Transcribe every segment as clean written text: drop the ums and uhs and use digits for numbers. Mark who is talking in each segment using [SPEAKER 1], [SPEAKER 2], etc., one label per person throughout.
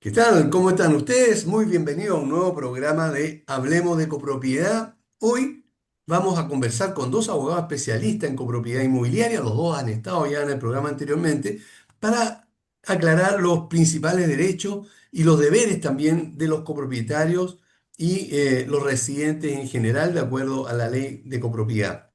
[SPEAKER 1] ¿Qué tal? ¿Cómo están ustedes? Muy bienvenidos a un nuevo programa de Hablemos de Copropiedad. Hoy vamos a conversar con dos abogados especialistas en copropiedad inmobiliaria. Los dos han estado ya en el programa anteriormente para aclarar los principales derechos y los deberes también de los copropietarios y los residentes en general de acuerdo a la ley de copropiedad.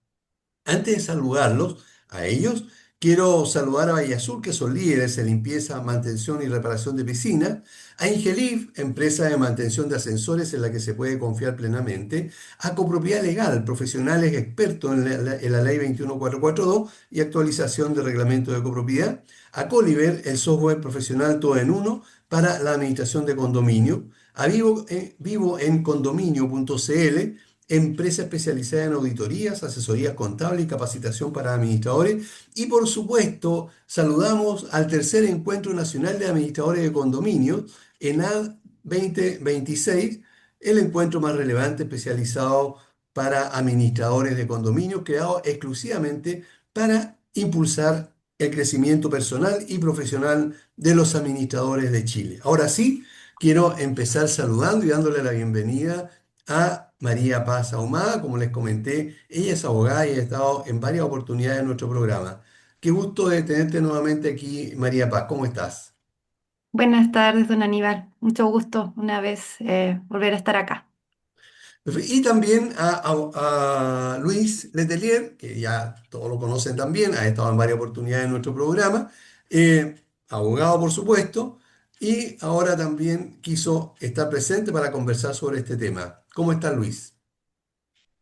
[SPEAKER 1] Antes de saludarlos a ellos, quiero saludar a Valle Azul, que son líderes en limpieza, mantención y reparación de piscinas, a Ingelif, empresa de mantención de ascensores en la que se puede confiar plenamente, a Copropiedad Legal, profesionales expertos en la ley 21442 y actualización del reglamento de copropiedad, a Coliver, el software profesional todo en uno para la administración de condominio, a Vivo en condominio.cl, empresa especializada en auditorías, asesorías contables y capacitación para administradores. Y por supuesto, saludamos al tercer Encuentro Nacional de Administradores de Condominios, ENAD 2026, el encuentro más relevante especializado para administradores de condominios, creado exclusivamente para impulsar el crecimiento personal y profesional de los administradores de Chile. Ahora sí, quiero empezar saludando y dándole la bienvenida a María Paz Ahumada. Como les comenté, ella es abogada y ha estado en varias oportunidades en nuestro programa. Qué gusto de tenerte nuevamente aquí, María Paz. ¿Cómo estás?
[SPEAKER 2] Buenas tardes, don Aníbal. Mucho gusto una vez volver a estar acá.
[SPEAKER 1] Y también a Luis Letelier, que ya todos lo conocen también, ha estado en varias oportunidades en nuestro programa, abogado por supuesto, y ahora también quiso estar presente para conversar sobre este tema. ¿Cómo está Luis?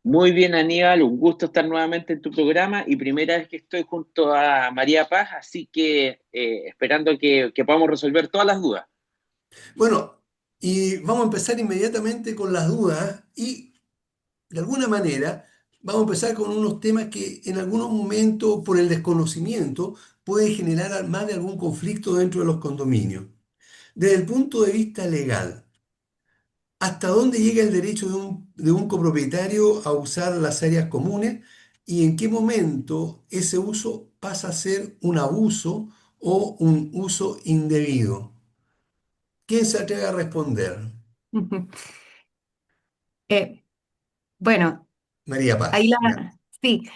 [SPEAKER 3] Muy bien, Aníbal, un gusto estar nuevamente en tu programa y primera vez que estoy junto a María Paz, así que esperando que podamos resolver todas las dudas.
[SPEAKER 1] Bueno, y vamos a empezar inmediatamente con las dudas y de alguna manera vamos a empezar con unos temas que en algunos momentos por el desconocimiento pueden generar más de algún conflicto dentro de los condominios. Desde el punto de vista legal, ¿hasta dónde llega el derecho de un copropietario a usar las áreas comunes y en qué momento ese uso pasa a ser un abuso o un uso indebido? ¿Quién se atreve a responder?
[SPEAKER 2] Eh, bueno,
[SPEAKER 1] María
[SPEAKER 2] ahí
[SPEAKER 1] Paz. Ya.
[SPEAKER 2] sí,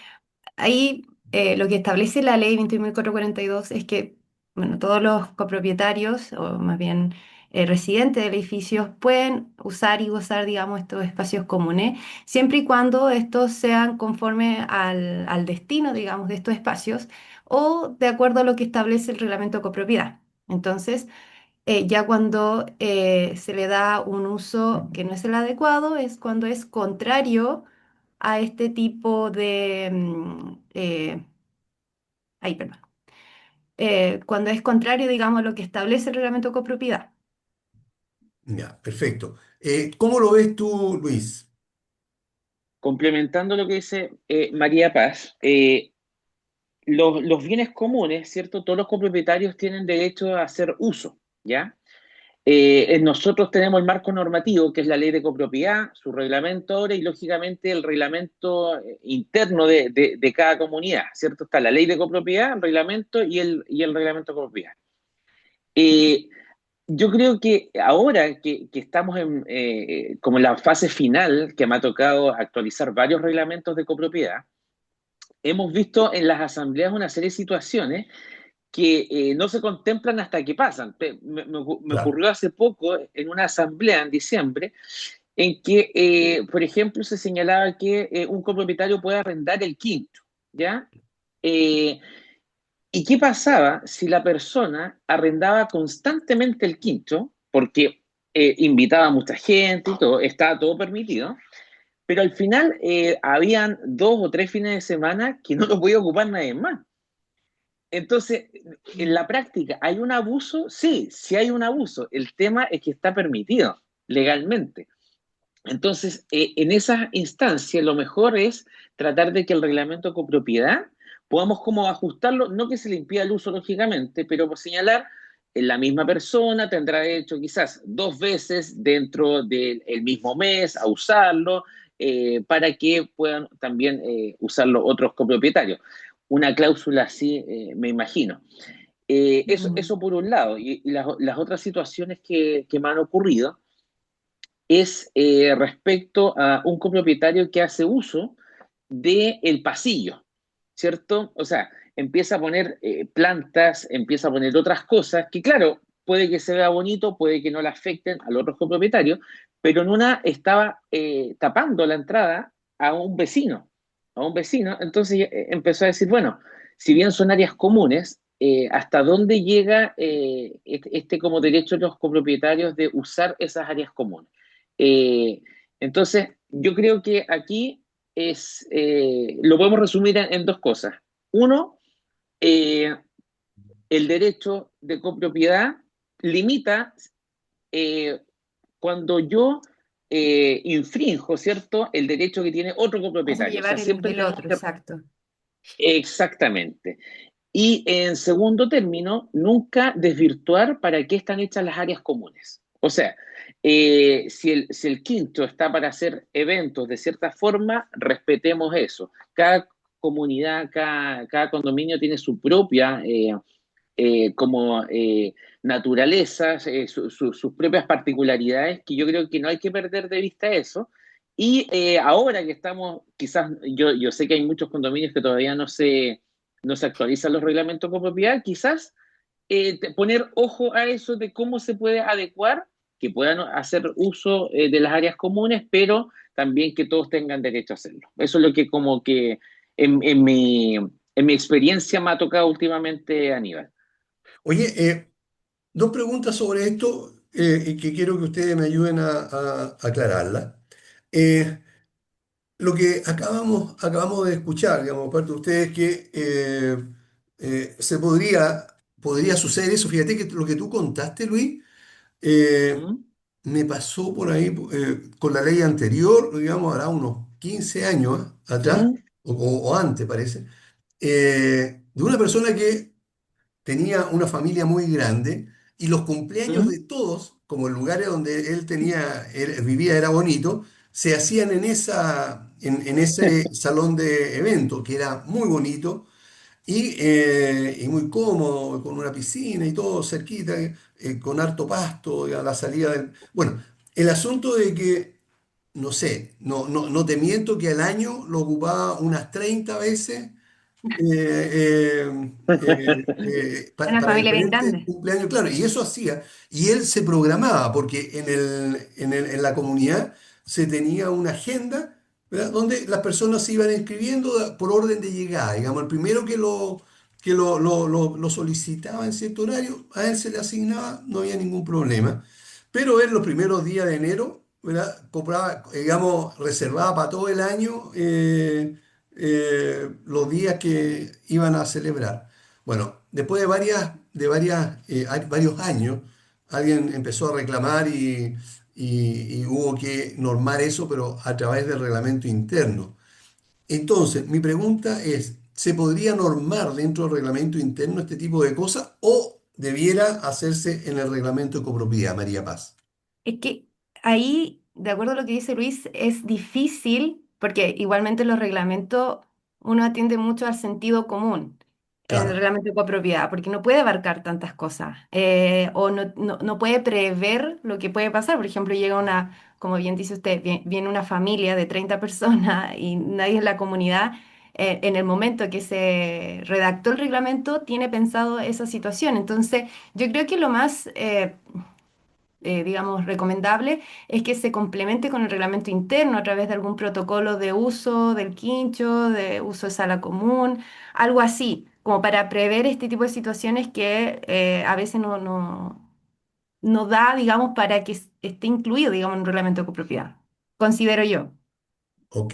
[SPEAKER 2] ahí lo que establece la ley 21.442 es que bueno, todos los copropietarios, o más bien residentes de edificios, pueden usar y gozar, digamos, estos espacios comunes, siempre y cuando estos sean conforme al destino, digamos, de estos espacios o de acuerdo a lo que establece el reglamento de copropiedad. Entonces, ya cuando se le da un uso que no es el adecuado, es cuando es contrario a este tipo de... ay, perdón. Cuando es contrario, digamos, a lo que establece el reglamento de copropiedad.
[SPEAKER 1] Ya, perfecto. ¿Cómo lo ves tú, Luis?
[SPEAKER 3] Complementando lo que dice María Paz, los bienes comunes, ¿cierto? Todos los copropietarios tienen derecho a hacer uso, ¿ya? Nosotros tenemos el marco normativo, que es la ley de copropiedad, su reglamento ahora y lógicamente el reglamento interno de cada comunidad, ¿cierto? Está la ley de copropiedad, el reglamento y el reglamento de copropiedad. Eh, yo creo que ahora que estamos como en la fase final, que me ha tocado actualizar varios reglamentos de copropiedad, hemos visto en las asambleas una serie de situaciones que no se contemplan hasta que pasan. Me
[SPEAKER 1] Claro.
[SPEAKER 3] ocurrió hace poco en una asamblea en diciembre en que, por ejemplo, se señalaba que un copropietario puede arrendar el quinto, ¿ya? Eh, ¿Y qué pasaba si la persona arrendaba constantemente el quinto? Porque invitaba a mucha gente y todo, estaba todo permitido, pero al final habían 2 o 3 fines de semana que no lo podía ocupar nadie más. Entonces, en la práctica, ¿hay un abuso? Sí, sí hay un abuso. El tema es que está permitido legalmente. Entonces, en esas instancias, lo mejor es tratar de que el reglamento de copropiedad podamos como ajustarlo, no que se le impida el uso, lógicamente, pero por señalar, la misma persona tendrá derecho quizás 2 veces dentro del mismo mes a usarlo, para que puedan también usarlo otros copropietarios. Una cláusula así, me imagino.
[SPEAKER 2] Mm.
[SPEAKER 3] Eso por un lado. Y las otras situaciones que me han ocurrido es respecto a un copropietario que hace uso del pasillo, ¿cierto? O sea, empieza a poner plantas, empieza a poner otras cosas que, claro, puede que se vea bonito, puede que no le afecten al otro copropietario, pero en una estaba tapando la entrada a un vecino, entonces empezó a decir, bueno, si bien son áreas comunes, ¿hasta dónde llega este como derecho de los copropietarios de usar esas áreas comunes? Eh, entonces, yo creo que aquí lo podemos resumir en dos cosas. Uno, eh, el derecho de copropiedad limita eh, cuando yo infrinjo, ¿cierto?, el derecho que tiene otro
[SPEAKER 2] Hace
[SPEAKER 3] copropietario. O sea,
[SPEAKER 2] llevar el
[SPEAKER 3] siempre
[SPEAKER 2] del
[SPEAKER 3] tenemos
[SPEAKER 2] otro,
[SPEAKER 3] que...
[SPEAKER 2] exacto.
[SPEAKER 3] Exactamente. Y en segundo término, nunca desvirtuar para qué están hechas las áreas comunes. O sea, si el quinto está para hacer eventos de cierta forma, respetemos eso. Cada comunidad, cada condominio tiene su propia como naturalezas, sus propias particularidades, que yo creo que no hay que perder de vista eso. Y ahora que estamos, quizás, yo sé que hay muchos condominios que todavía no se actualizan los reglamentos de propiedad, quizás poner ojo a eso de cómo se puede adecuar, que puedan hacer uso de las áreas comunes, pero también que todos tengan derecho a hacerlo. Eso es lo que como que en mi experiencia me ha tocado últimamente, Aníbal.
[SPEAKER 1] Oye, dos preguntas sobre esto y que quiero que ustedes me ayuden a aclararla. Eh, lo que acabamos de escuchar, digamos, por parte de ustedes, que podría suceder eso. Fíjate que lo que tú contaste, Luis, eh,
[SPEAKER 3] ¿Mm?
[SPEAKER 1] me pasó por ahí con la ley anterior, digamos, hará unos 15 años atrás,
[SPEAKER 3] ¿Mm?
[SPEAKER 1] o antes parece, de una persona que tenía una familia muy grande y los cumpleaños
[SPEAKER 3] ¿Mm?
[SPEAKER 1] de todos, como el lugar donde él vivía era bonito, se hacían en ese salón de eventos, que era muy bonito y muy cómodo, con una piscina y todo cerquita, con harto pasto a la salida del... Bueno, el asunto de que, no sé, no te miento que al año lo ocupaba unas 30 veces
[SPEAKER 2] Una
[SPEAKER 1] para
[SPEAKER 2] familia bien
[SPEAKER 1] diferentes
[SPEAKER 2] grande.
[SPEAKER 1] cumpleaños, claro, y eso hacía, y él se programaba, porque en la comunidad se tenía una agenda, ¿verdad? Donde las personas se iban inscribiendo por orden de llegada, digamos, el primero que lo solicitaba en cierto horario, a él se le asignaba, no había ningún problema, pero él los primeros días de enero, ¿verdad? Compraba, digamos, reservaba para todo el año. Los días que iban a celebrar. Bueno, después de varios años, alguien empezó a reclamar y hubo que normar eso, pero a través del reglamento interno. Entonces, mi pregunta es, ¿se podría normar dentro del reglamento interno este tipo de cosas o debiera hacerse en el reglamento de copropiedad, María Paz?
[SPEAKER 2] Es que ahí, de acuerdo a lo que dice Luis, es difícil, porque igualmente los reglamentos uno atiende mucho al sentido común en el
[SPEAKER 1] Claro,
[SPEAKER 2] reglamento de copropiedad, porque no puede abarcar tantas cosas, o no puede prever lo que puede pasar. Por ejemplo, llega una, como bien dice usted, viene una familia de 30 personas y nadie en la comunidad. En el momento que se redactó el reglamento, tiene pensado esa situación. Entonces, yo creo que lo más digamos, recomendable es que se complemente con el reglamento interno a través de algún protocolo de uso del quincho, de uso de sala común, algo así, como para prever este tipo de situaciones que a veces no da, digamos, para que esté incluido, digamos, en un reglamento de copropiedad. Considero yo.
[SPEAKER 1] ok.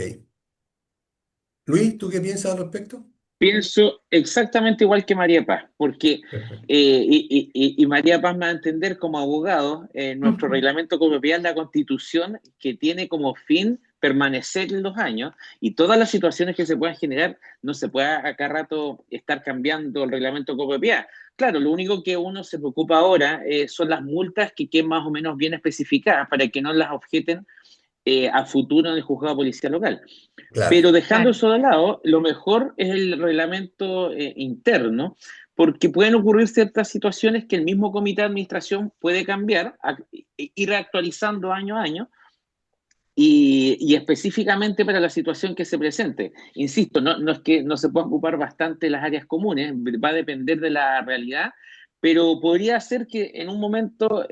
[SPEAKER 1] Luis, ¿tú qué piensas al respecto?
[SPEAKER 3] Pienso exactamente igual que María Paz, porque,
[SPEAKER 1] Perfecto.
[SPEAKER 3] y María Paz me va a entender como abogado, nuestro reglamento como propiedad es la Constitución que tiene como fin permanecer en los años y todas las situaciones que se puedan generar, no se puede a cada rato estar cambiando el reglamento como propiedad. Claro, lo único que uno se preocupa ahora son las multas que queden más o menos bien especificadas para que no las objeten a futuro en el juzgado de policía local.
[SPEAKER 1] Claro.
[SPEAKER 3] Pero dejando
[SPEAKER 2] Claro.
[SPEAKER 3] eso de lado, lo mejor es el reglamento interno, porque pueden ocurrir ciertas situaciones que el mismo comité de administración puede cambiar, ir actualizando año a año, y específicamente para la situación que se presente. Insisto, no es que no se pueda ocupar bastante las áreas comunes, va a depender de la realidad, pero podría ser que en un momento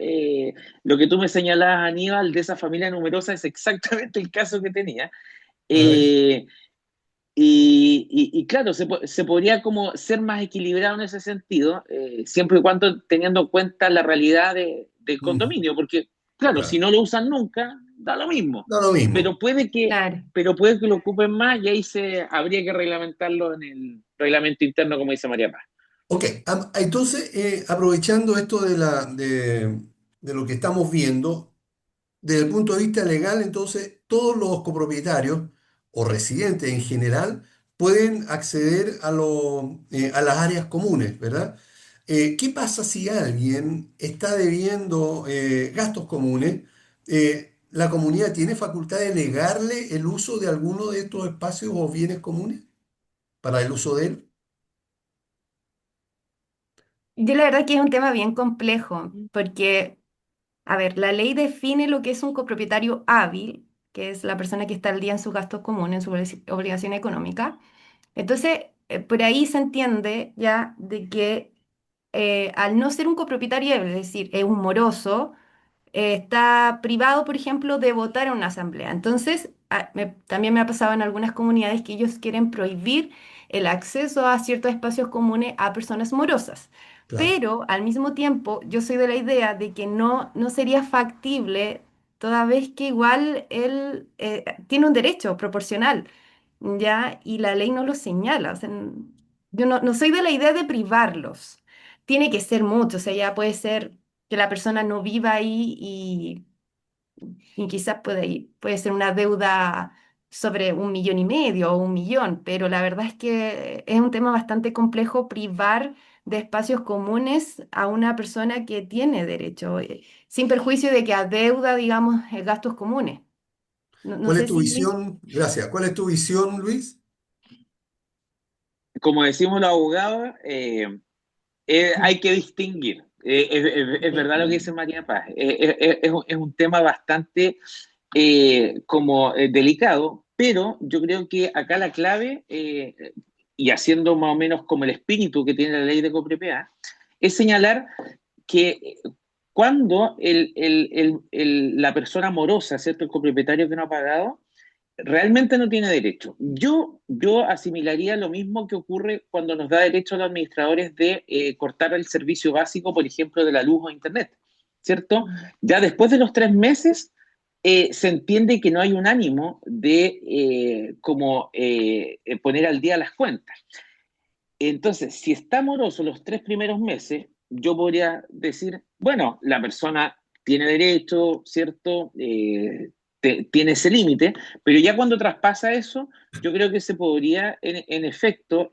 [SPEAKER 3] lo que tú me señalabas, Aníbal, de esa familia numerosa es exactamente el caso que tenía.
[SPEAKER 1] A ver.
[SPEAKER 3] Eh, y claro, se podría como ser más equilibrado en ese sentido, siempre y cuando teniendo en cuenta la realidad del
[SPEAKER 1] Mm,
[SPEAKER 3] condominio, porque claro, si
[SPEAKER 1] claro.
[SPEAKER 3] no lo usan nunca, da lo mismo,
[SPEAKER 1] Da lo mismo.
[SPEAKER 3] pero puede que,
[SPEAKER 2] Claro.
[SPEAKER 3] pero puede que lo ocupen más y ahí habría que reglamentarlo en el reglamento interno, como dice María Paz.
[SPEAKER 1] Ok, entonces, aprovechando esto de lo que estamos viendo, desde el punto de vista legal, entonces, todos los copropietarios o residentes en general pueden acceder a las áreas comunes, ¿verdad? ¿Qué pasa si alguien está debiendo gastos comunes? ¿La comunidad tiene facultad de negarle el uso de alguno de estos espacios o bienes comunes para el uso de él?
[SPEAKER 2] Yo la verdad que es un tema bien complejo, porque, a ver, la ley define lo que es un copropietario hábil, que es la persona que está al día en sus gastos comunes, en su obligación económica. Entonces, por ahí se entiende ya de que al no ser un copropietario, es decir, es un moroso, está privado, por ejemplo, de votar en una asamblea. Entonces, también me ha pasado en algunas comunidades que ellos quieren prohibir el acceso a ciertos espacios comunes a personas morosas.
[SPEAKER 1] Claro.
[SPEAKER 2] Pero al mismo tiempo, yo soy de la idea de que no sería factible, toda vez que igual él tiene un derecho proporcional, ¿ya? Y la ley no lo señala. O sea, yo no soy de la idea de privarlos. Tiene que ser mucho, o sea, ya puede ser que la persona no viva ahí y quizás puede ser una deuda sobre 1,5 millones o 1 millón, pero la verdad es que es un tema bastante complejo privar de espacios comunes a una persona que tiene derecho, sin perjuicio de que adeuda, digamos, gastos comunes. No
[SPEAKER 1] ¿Cuál es
[SPEAKER 2] sé
[SPEAKER 1] tu
[SPEAKER 2] si Luis.
[SPEAKER 1] visión? Gracias. ¿Cuál es tu visión, Luis?
[SPEAKER 3] Como decimos los abogados, hay que distinguir. Es verdad lo que dice María Paz. Es un tema bastante como delicado, pero yo creo que acá la clave, y haciendo más o menos como el espíritu que tiene la ley de copropiedad, es señalar que cuando la persona morosa, ¿cierto? El copropietario que no ha pagado, realmente no tiene derecho. Yo asimilaría lo mismo que ocurre cuando nos da derecho a los administradores de cortar el servicio básico, por ejemplo, de la luz o internet, ¿cierto? Ya después de los 3 meses se entiende que no hay un ánimo de poner al día las cuentas. Entonces, si está moroso los 3 primeros meses, yo podría decir, bueno, la persona tiene derecho, ¿cierto? Tiene ese límite, pero ya cuando traspasa eso, yo creo que se podría, en efecto,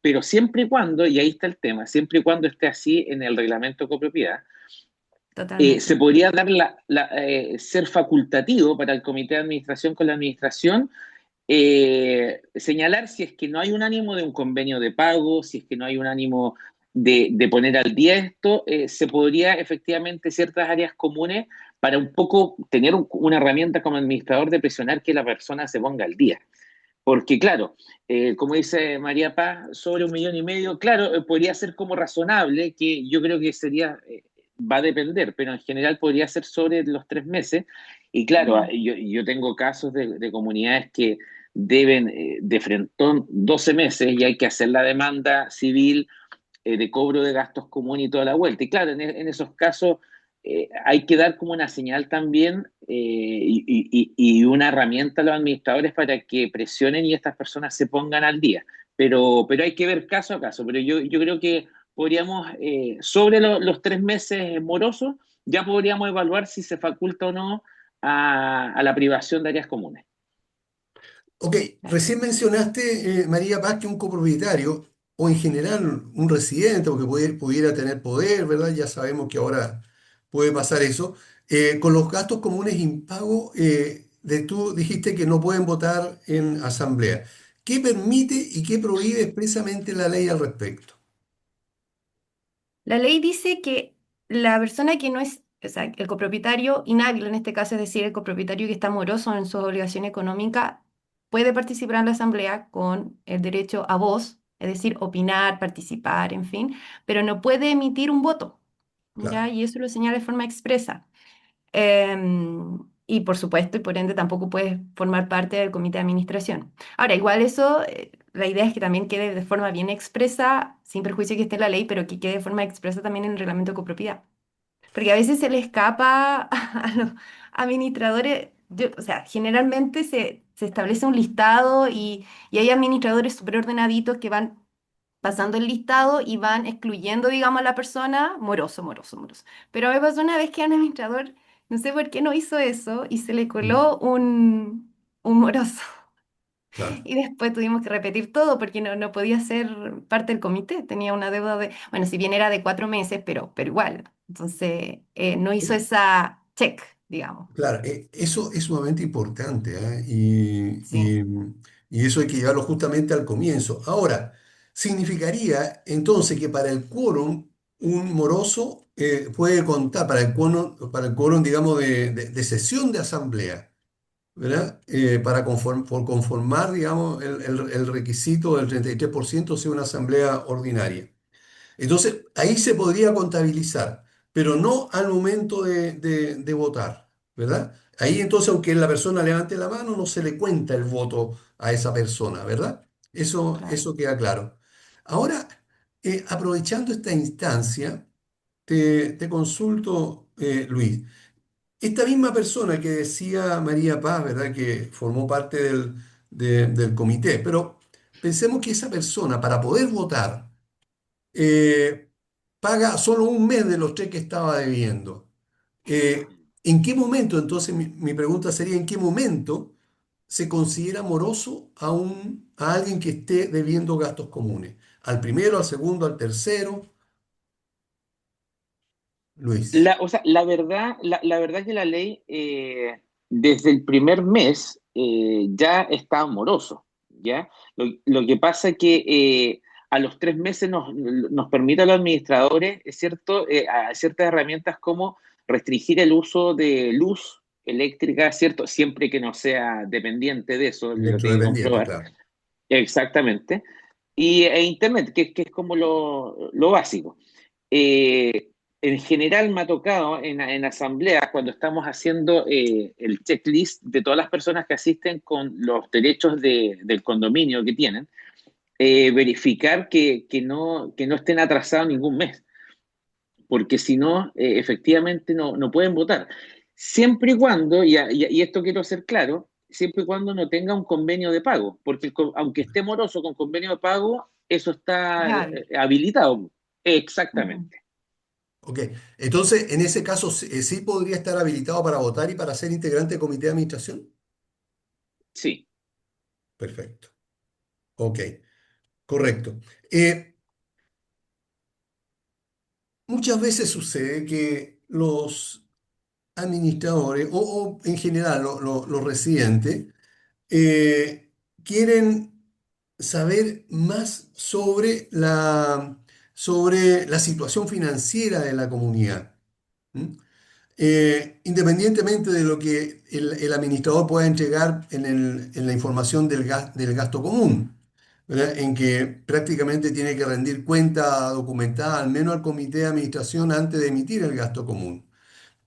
[SPEAKER 3] pero siempre y cuando, y ahí está el tema, siempre y cuando esté así en el reglamento de copropiedad, se
[SPEAKER 2] Totalmente.
[SPEAKER 3] podría dar ser facultativo para el comité de administración con la administración, señalar si es que no hay un ánimo de un convenio de pago, si es que no hay un ánimo de poner al día esto, se podría efectivamente ciertas áreas comunes para un poco tener una herramienta como administrador de presionar que la persona se ponga al día. Porque claro, como dice María Paz, sobre 1,5 millones, claro, podría ser como razonable, que yo creo que sería, va a depender, pero en general podría ser sobre los 3 meses. Y claro,
[SPEAKER 2] Mm.
[SPEAKER 3] yo tengo casos de comunidades que deben de frentón 12 meses y hay que hacer la demanda civil de cobro de gastos comunes y toda la vuelta. Y claro, en esos casos hay que dar como una señal también y una herramienta a los administradores para que presionen y estas personas se pongan al día. Pero hay que ver caso a caso. Pero yo creo que podríamos, sobre los 3 meses morosos, ya podríamos evaluar si se faculta o no a la privación de áreas comunes.
[SPEAKER 1] Ok, recién mencionaste, María Paz, que un copropietario o en general un residente o que pudiera tener poder, ¿verdad? Ya sabemos que ahora puede pasar eso. Con los gastos comunes impago, tú dijiste que no pueden votar en asamblea. ¿Qué permite y qué prohíbe expresamente la ley al respecto?
[SPEAKER 2] La ley dice que la persona que no es, o sea, el copropietario inhábil en este caso, es decir, el copropietario que está moroso en su obligación económica, puede participar en la asamblea con el derecho a voz, es decir, opinar, participar, en fin, pero no puede emitir un voto, ¿ya?
[SPEAKER 1] Claro,
[SPEAKER 2] Y eso lo señala de forma expresa. Y por supuesto, y por ende, tampoco puedes formar parte del comité de administración. Ahora, igual eso, la idea es que también quede de forma bien expresa, sin perjuicio que esté en la ley, pero que quede de forma expresa también en el reglamento de copropiedad. Porque a veces se le escapa a los administradores, o sea, generalmente se establece un listado y hay administradores súper ordenaditos que van pasando el listado y van excluyendo, digamos, a la persona moroso, moroso, moroso. Pero me pasó una vez que un administrador, no sé por qué no hizo eso y se le
[SPEAKER 1] mm,
[SPEAKER 2] coló un moroso.
[SPEAKER 1] claro.
[SPEAKER 2] Y después tuvimos que repetir todo porque no podía ser parte del comité. Tenía una deuda de, bueno, si bien era de 4 meses, pero igual. Entonces, no hizo esa check, digamos.
[SPEAKER 1] Claro, eso es sumamente importante, ¿eh?
[SPEAKER 2] Sí,
[SPEAKER 1] Y eso hay que llevarlo justamente al comienzo. Ahora, significaría entonces que para el quórum, un moroso puede contar, para el quórum, digamos, de sesión de asamblea, ¿verdad? Para por conformar, digamos, el requisito del 33% sea una asamblea ordinaria. Entonces, ahí se podría contabilizar, pero no al momento de votar, ¿verdad? Ahí entonces, aunque la persona levante la mano, no se le cuenta el voto a esa persona, ¿verdad?
[SPEAKER 2] claro.
[SPEAKER 1] Eso queda claro. Ahora, aprovechando esta instancia, te consulto, Luis. Esta misma persona que decía María Paz, ¿verdad? Que formó parte del comité, pero pensemos que esa persona, para poder votar, eh, paga solo un mes de los tres que estaba debiendo. ¿En qué momento, entonces, mi pregunta sería, ¿en qué momento se considera moroso a alguien que esté debiendo gastos comunes? ¿Al primero, al segundo, al tercero? Luis.
[SPEAKER 3] O sea, la verdad que la ley desde el primer mes ya está amoroso, ¿ya? Lo que pasa es que a los 3 meses nos permite a los administradores, es cierto, a ciertas herramientas como restringir el uso de luz eléctrica, ¿cierto? Siempre que no sea dependiente de eso, lo tiene que
[SPEAKER 1] Electrodependiente,
[SPEAKER 3] comprobar.
[SPEAKER 1] claro.
[SPEAKER 3] Exactamente. E Internet, que es como lo básico. Eh, en general me ha tocado en asambleas, cuando estamos haciendo el checklist de todas las personas que asisten con los derechos del condominio que tienen, verificar que no estén atrasados ningún mes, porque si no, efectivamente no pueden votar. Siempre y cuando, y esto quiero ser claro, siempre y cuando no tenga un convenio de pago, porque aunque esté moroso con convenio de pago, eso
[SPEAKER 2] Es
[SPEAKER 3] está
[SPEAKER 2] hábil.
[SPEAKER 3] habilitado.
[SPEAKER 2] Ujú.
[SPEAKER 3] Exactamente,
[SPEAKER 1] Ok. Entonces, en ese caso, sí podría estar habilitado para votar y para ser integrante del comité de administración.
[SPEAKER 3] sí.
[SPEAKER 1] Perfecto. Ok, correcto. Eh, Muchas veces sucede que los administradores o en general los residentes eh, quieren saber más sobre la situación financiera de la comunidad. ¿M? Independientemente de lo que el administrador pueda entregar en la información del gasto común, ¿verdad? En que prácticamente tiene que rendir cuenta documentada al menos al comité de administración antes de emitir el gasto común.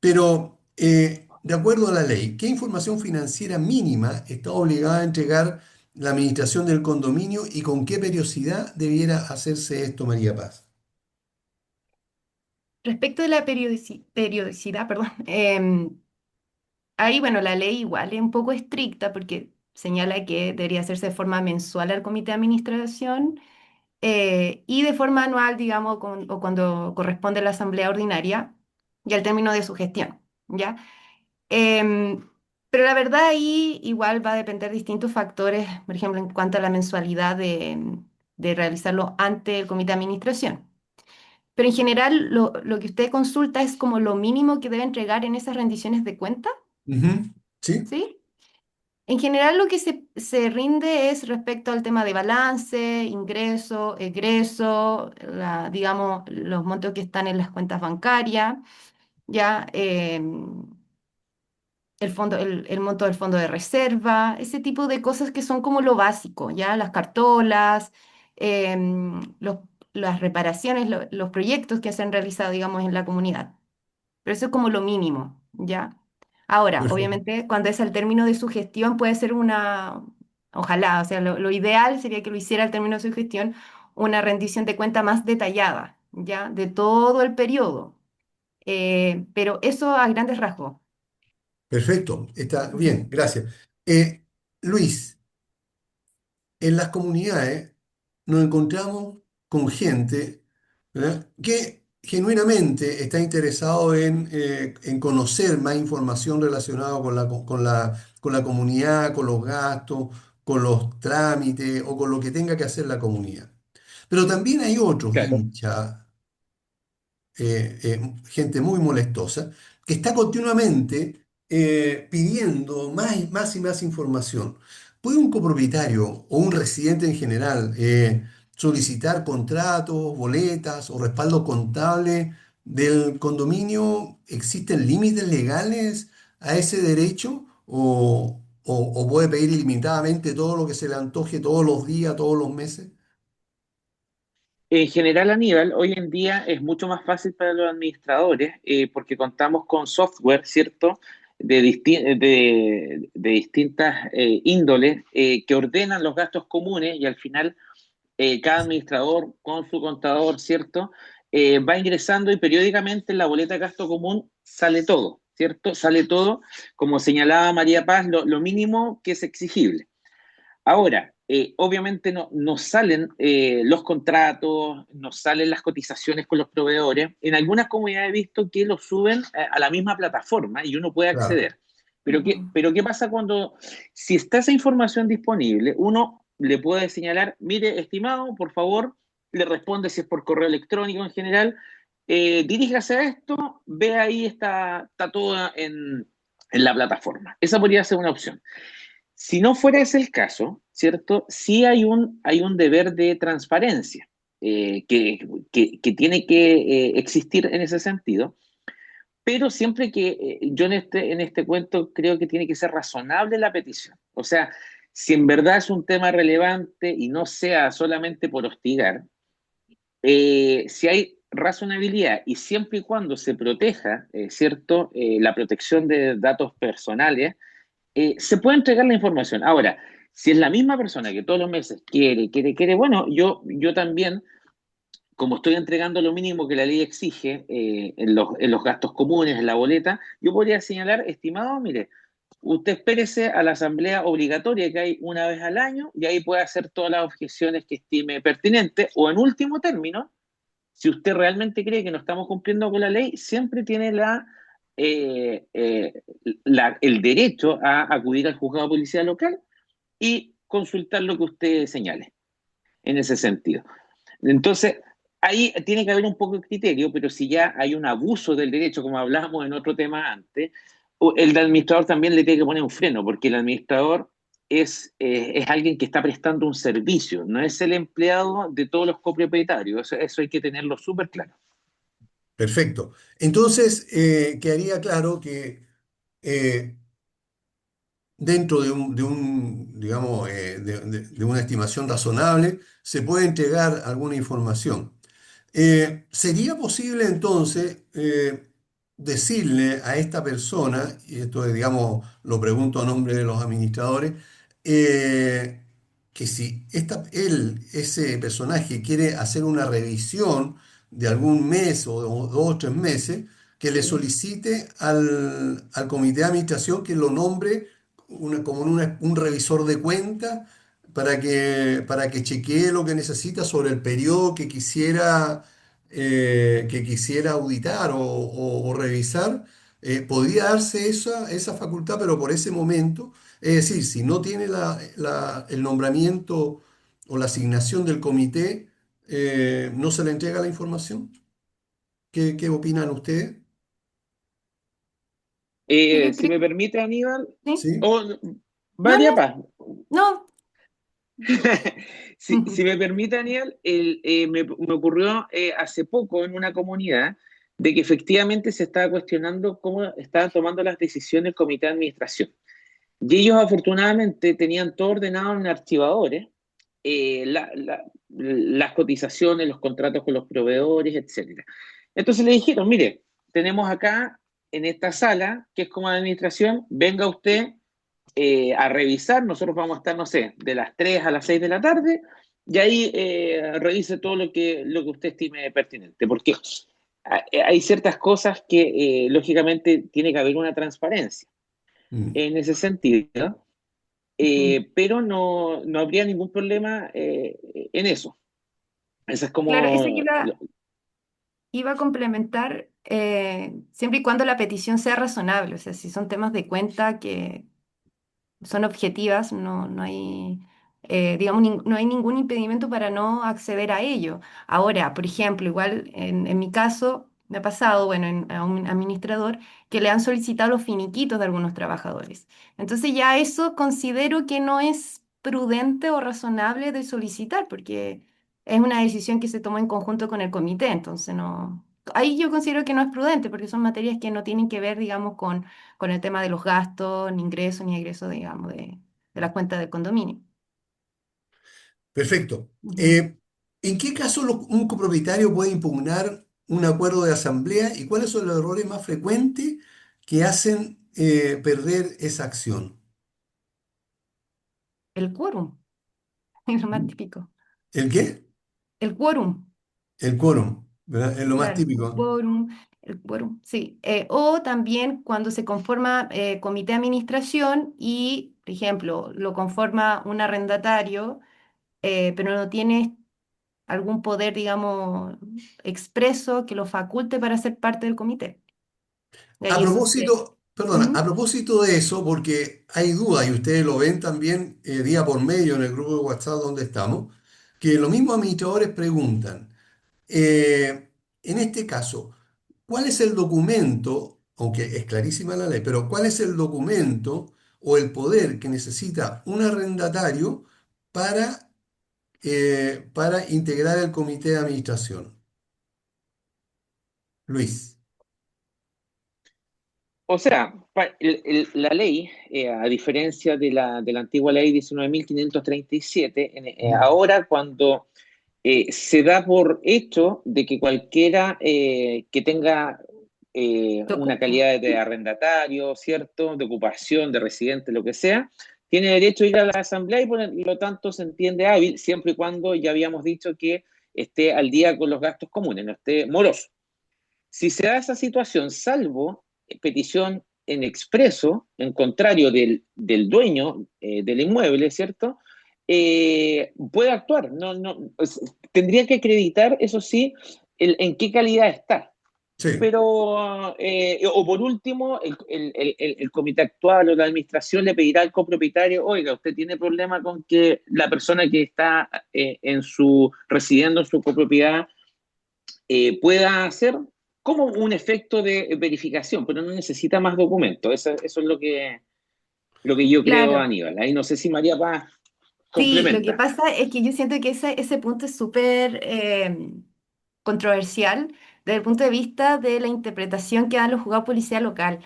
[SPEAKER 1] Pero, de acuerdo a la ley, ¿qué información financiera mínima está obligada a entregar la administración del condominio y con qué periodicidad debiera hacerse esto, María Paz?
[SPEAKER 2] Respecto de la periodicidad, perdón, ahí, bueno, la ley igual es un poco estricta porque señala que debería hacerse de forma mensual al comité de administración y de forma anual, digamos, o cuando corresponde a la asamblea ordinaria y al término de su gestión, ¿ya? Em, pero la verdad ahí igual va a depender de distintos factores, por ejemplo, en cuanto a la mensualidad de realizarlo ante el comité de administración. Pero en general, lo que usted consulta es como lo mínimo que debe entregar en esas rendiciones de cuenta,
[SPEAKER 1] Ujú. ¿Sí?
[SPEAKER 2] ¿sí? En general lo que se rinde es respecto al tema de balance, ingreso, egreso, digamos, los montos que están en las cuentas bancarias, ya el monto del fondo de reserva, ese tipo de cosas que son como lo básico, ya las cartolas, las reparaciones, los proyectos que se han realizado, digamos, en la comunidad. Pero eso es como lo mínimo, ¿ya? Ahora,
[SPEAKER 1] Perfecto.
[SPEAKER 2] obviamente, cuando es al término de su gestión, puede ser ojalá, o sea, lo ideal sería que lo hiciera al término de su gestión, una rendición de cuenta más detallada, ¿ya? De todo el periodo. Pero eso a grandes rasgos.
[SPEAKER 1] Perfecto. Está
[SPEAKER 2] Ujú.
[SPEAKER 1] bien, gracias. Luis, en las comunidades nos encontramos con gente, ¿verdad?, que genuinamente está interesado en conocer más información relacionada con la comunidad, con los gastos, con los trámites o con lo que tenga que hacer la comunidad. Pero también hay otros
[SPEAKER 3] Claro.
[SPEAKER 1] hinchas, gente muy molestosa, que está continuamente pidiendo más y más información. ¿Puede un copropietario o un residente en general solicitar contratos, boletas o respaldo contable del condominio? ¿Existen límites legales a ese derecho? ¿O puede pedir ilimitadamente todo lo que se le antoje todos los días, todos los meses?
[SPEAKER 3] En general, Aníbal, hoy en día es mucho más fácil para los administradores porque contamos con software, ¿cierto? De distintas índoles que ordenan los gastos comunes y al final cada administrador con su contador, ¿cierto? Va ingresando y periódicamente en la boleta de gasto común sale todo, ¿cierto? Sale todo, como señalaba María Paz, lo mínimo que es exigible. Ahora, obviamente no salen los contratos, no salen las cotizaciones con los proveedores. En algunas comunidades he visto que los suben a la misma plataforma y uno puede
[SPEAKER 1] Claro,
[SPEAKER 3] acceder.
[SPEAKER 2] Ujú.
[SPEAKER 3] Pero ¿qué pasa cuando, si está esa información disponible, uno le puede señalar, mire, estimado, por favor, le responde si es por correo electrónico en general, diríjase a esto, ve ahí, está todo en la plataforma. Esa podría ser una opción. Si no fuera ese el caso, ¿cierto? Sí hay un deber de transparencia que tiene que existir en ese sentido, pero siempre que yo en este cuento creo que tiene que ser razonable la petición. O sea, si en verdad es un tema relevante y no sea solamente por hostigar, si hay razonabilidad y siempre y cuando se proteja, ¿cierto? La protección de datos personales, se puede entregar la información. Ahora, si es la misma persona que todos los meses quiere, bueno, yo también, como estoy entregando lo mínimo que la ley exige en los gastos comunes, en la boleta, yo podría señalar, estimado, mire, usted espérese a la asamblea obligatoria que hay una vez al año y ahí puede hacer todas las objeciones que estime pertinente o en último término, si usted realmente cree que no estamos cumpliendo con la ley, siempre tiene eh, eh, el derecho a acudir al juzgado de policía local y consultar lo que usted señale en ese sentido. Entonces, ahí tiene que haber un poco de criterio, pero si ya hay un abuso del derecho, como hablábamos en otro tema antes, el administrador también le tiene que poner un freno, porque el administrador es alguien que está prestando un servicio, no es el empleado de todos los copropietarios. Eso hay que tenerlo súper claro.
[SPEAKER 1] perfecto. Entonces, quedaría claro que eh, dentro digamos, de una estimación razonable, se puede entregar alguna información. ¿Sería posible entonces decirle a esta persona, y esto es, digamos, lo pregunto a nombre de los administradores, eh, que si ese personaje quiere hacer una revisión de algún mes o 2 o 3 meses, que le solicite al comité de administración que lo nombre como un revisor de cuentas para que chequee lo que necesita sobre el periodo que quisiera auditar o revisar? Podría darse esa facultad, pero por ese momento, es decir, si no tiene el nombramiento o la asignación del comité, no se le entrega la información. ¿Qué opinan ustedes?
[SPEAKER 2] Sí, yo
[SPEAKER 3] Si
[SPEAKER 2] creo,
[SPEAKER 3] me permite, Aníbal,
[SPEAKER 2] sí.
[SPEAKER 1] ¿Sí?
[SPEAKER 3] o
[SPEAKER 2] No,
[SPEAKER 3] María
[SPEAKER 2] no,
[SPEAKER 3] Paz,
[SPEAKER 2] no.
[SPEAKER 3] si me permite, Daniel, me ocurrió hace poco en una comunidad de que efectivamente se estaba cuestionando cómo estaban tomando las decisiones el comité de administración. Y ellos afortunadamente tenían todo ordenado en archivadores, las cotizaciones, los contratos con los proveedores, etcétera. Entonces le dijeron, mire, tenemos acá en esta sala, que es como administración, venga usted a revisar, nosotros vamos a estar, no sé, de las 3 a las 6 de la tarde, y ahí revise todo lo que usted estime pertinente, porque hay ciertas cosas que lógicamente tiene que haber una transparencia
[SPEAKER 1] Mm.
[SPEAKER 3] en ese sentido,
[SPEAKER 2] Ujú.
[SPEAKER 3] pero no habría ningún problema en eso. Esa es
[SPEAKER 2] Claro, eso
[SPEAKER 3] como...
[SPEAKER 2] iba a complementar siempre y cuando la petición sea razonable. O sea, si son temas de cuenta que son objetivas, no hay, digamos, no hay ningún impedimento para no acceder a ello. Ahora, por ejemplo, igual en mi caso me ha pasado, bueno, a un administrador que le han solicitado los finiquitos de algunos trabajadores. Entonces ya eso considero que no es prudente o razonable de solicitar, porque es una decisión que se tomó en conjunto con el comité, entonces no... Ahí yo considero que no es prudente, porque son materias que no tienen que ver, digamos, con el tema de los gastos, ni ingresos, ni egresos, digamos, de la cuenta del condominio.
[SPEAKER 1] Perfecto.
[SPEAKER 2] Ujú.
[SPEAKER 1] ¿En qué caso un copropietario puede impugnar un acuerdo de asamblea y cuáles son los errores más frecuentes que hacen perder esa acción?
[SPEAKER 2] El quórum, es lo más típico.
[SPEAKER 1] ¿El qué?
[SPEAKER 2] El quórum,
[SPEAKER 1] El quórum, ¿verdad? Es lo más
[SPEAKER 2] claro,
[SPEAKER 1] típico.
[SPEAKER 2] el quórum, sí. O también cuando se conforma comité de administración y, por ejemplo, lo conforma un arrendatario, pero no tiene algún poder, digamos, expreso que lo faculte para ser parte del comité. Y
[SPEAKER 1] A
[SPEAKER 2] ahí eso se...
[SPEAKER 1] propósito, perdona, a
[SPEAKER 2] Ujú.
[SPEAKER 1] propósito de eso, porque hay dudas y ustedes lo ven también día por medio en el grupo de WhatsApp donde estamos, que los mismos administradores preguntan, eh, en este caso, ¿cuál es el documento, aunque es clarísima la ley, pero cuál es el documento o el poder que necesita un arrendatario para integrar el comité de administración? Luis.
[SPEAKER 3] O sea, la ley, a diferencia de la antigua ley 19.537,
[SPEAKER 1] Mm.
[SPEAKER 3] ahora cuando se da por hecho de que cualquiera que tenga una calidad de arrendatario, ¿cierto? De ocupación, de residente, lo que sea, tiene derecho a ir a la asamblea y por lo tanto se entiende hábil, siempre y cuando ya habíamos dicho que esté al día con los gastos comunes, no esté moroso. Si se da esa situación, salvo petición en expreso, en contrario del dueño del inmueble, ¿cierto? Puede actuar. Tendría que acreditar, eso sí, en qué calidad está.
[SPEAKER 1] Sí.
[SPEAKER 3] Pero, o por último, el comité actual o la administración le pedirá al copropietario, oiga, usted tiene problema con que la persona que está residiendo en su copropiedad pueda hacer como un efecto de verificación, pero no necesita más documentos. Eso es lo que yo creo,
[SPEAKER 2] Claro.
[SPEAKER 3] Aníbal. Ahí no sé si María Paz
[SPEAKER 2] Sí, lo que
[SPEAKER 3] complementa.
[SPEAKER 2] pasa es que yo siento que ese punto es súper controversial desde el punto de vista de la interpretación que dan los juzgados de policía local,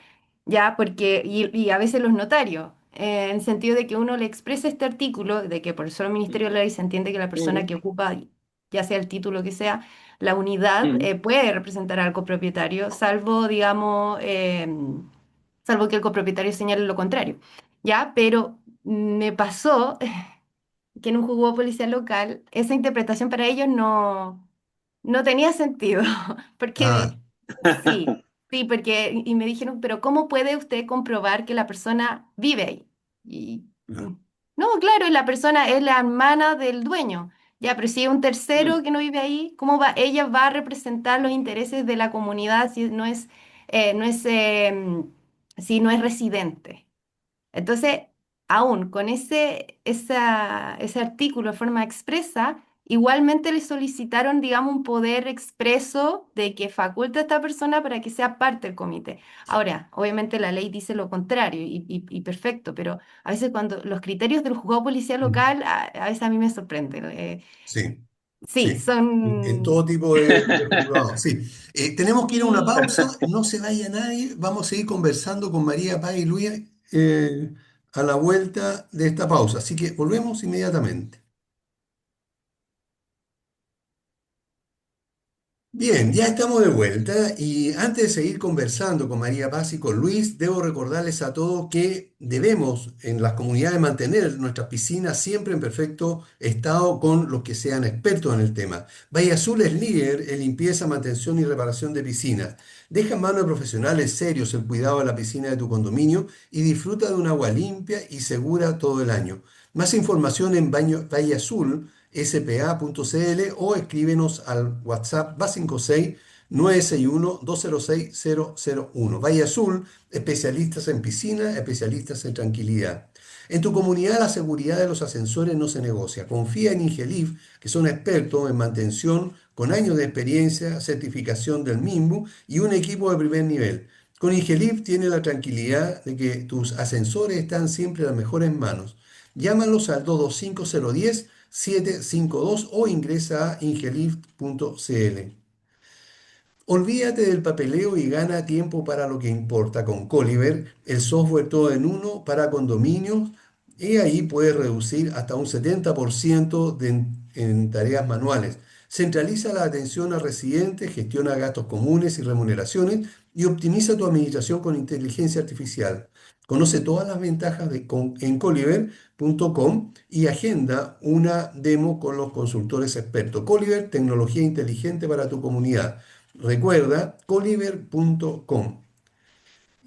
[SPEAKER 2] ya, porque, y a veces los notarios, en el sentido de que uno le expresa este artículo, de que por el solo Ministerio de la Ley se entiende que la persona
[SPEAKER 3] Mm,
[SPEAKER 2] que ocupa, ya sea el título que sea, la unidad,
[SPEAKER 3] mm.
[SPEAKER 2] puede representar al copropietario, salvo, digamos, salvo que el copropietario señale lo contrario, ya, pero me pasó que en un juzgado policial local, esa interpretación para ellos no tenía sentido,
[SPEAKER 1] Ah,
[SPEAKER 2] porque sí, sí, porque, y me dijeron, pero ¿cómo puede usted comprobar que la persona vive ahí? Y,
[SPEAKER 1] ah,
[SPEAKER 2] no, claro, la persona es la hermana del dueño, ya, pero si es un
[SPEAKER 3] Mm.
[SPEAKER 2] tercero que no vive ahí, ¿cómo va, ella va a representar los intereses de la comunidad si no es, no es, si no es residente? Entonces, aún con ese artículo de forma expresa, igualmente le solicitaron, digamos, un poder expreso de que faculta a esta persona para que sea parte del comité. Ahora, obviamente la ley dice lo contrario y perfecto, pero a veces cuando los criterios del juzgado policial
[SPEAKER 1] Mm.
[SPEAKER 2] local, a veces a mí me sorprende.
[SPEAKER 1] Sí,
[SPEAKER 2] Sí,
[SPEAKER 1] sí, en todo
[SPEAKER 2] son...
[SPEAKER 1] tipo de juzgados, sí. Tenemos que ir a una
[SPEAKER 2] Sí.
[SPEAKER 1] pausa, no se vaya nadie, vamos a seguir conversando con María Paz y Luis a la vuelta de esta pausa, así que volvemos inmediatamente. Bien, ya estamos de vuelta y antes de seguir conversando con María Paz y con Luis, debo recordarles a todos que debemos en las comunidades mantener nuestras piscinas siempre en perfecto estado con los que sean expertos en el tema. Bahía Azul es líder en limpieza, mantención y reparación de piscinas. Deja en manos de profesionales serios el cuidado de la piscina de tu condominio y disfruta de un agua limpia y segura todo el año. Más información en Bahía Azul spa.cl o escríbenos al WhatsApp +56 961 206 001. Valle Azul, especialistas en piscina, especialistas en tranquilidad. En tu comunidad la seguridad de los ascensores no se negocia. Confía en Ingelif, que son expertos en mantención con años de experiencia, certificación del mismo y un equipo de primer nivel. Con Ingelif tienes la tranquilidad de que tus ascensores están siempre en las mejores manos. Llámalos al 225-010-752 o ingresa a ingelift.cl. Olvídate del papeleo y gana tiempo para lo que importa con Coliver, el software todo en uno para condominios, y ahí puedes reducir hasta un 70% en tareas manuales. Centraliza la atención a residentes, gestiona gastos comunes y remuneraciones y optimiza tu administración con inteligencia artificial. Conoce todas las ventajas en coliver.com y agenda una demo con los consultores expertos. Coliver, tecnología inteligente para tu comunidad. Recuerda, coliver.com.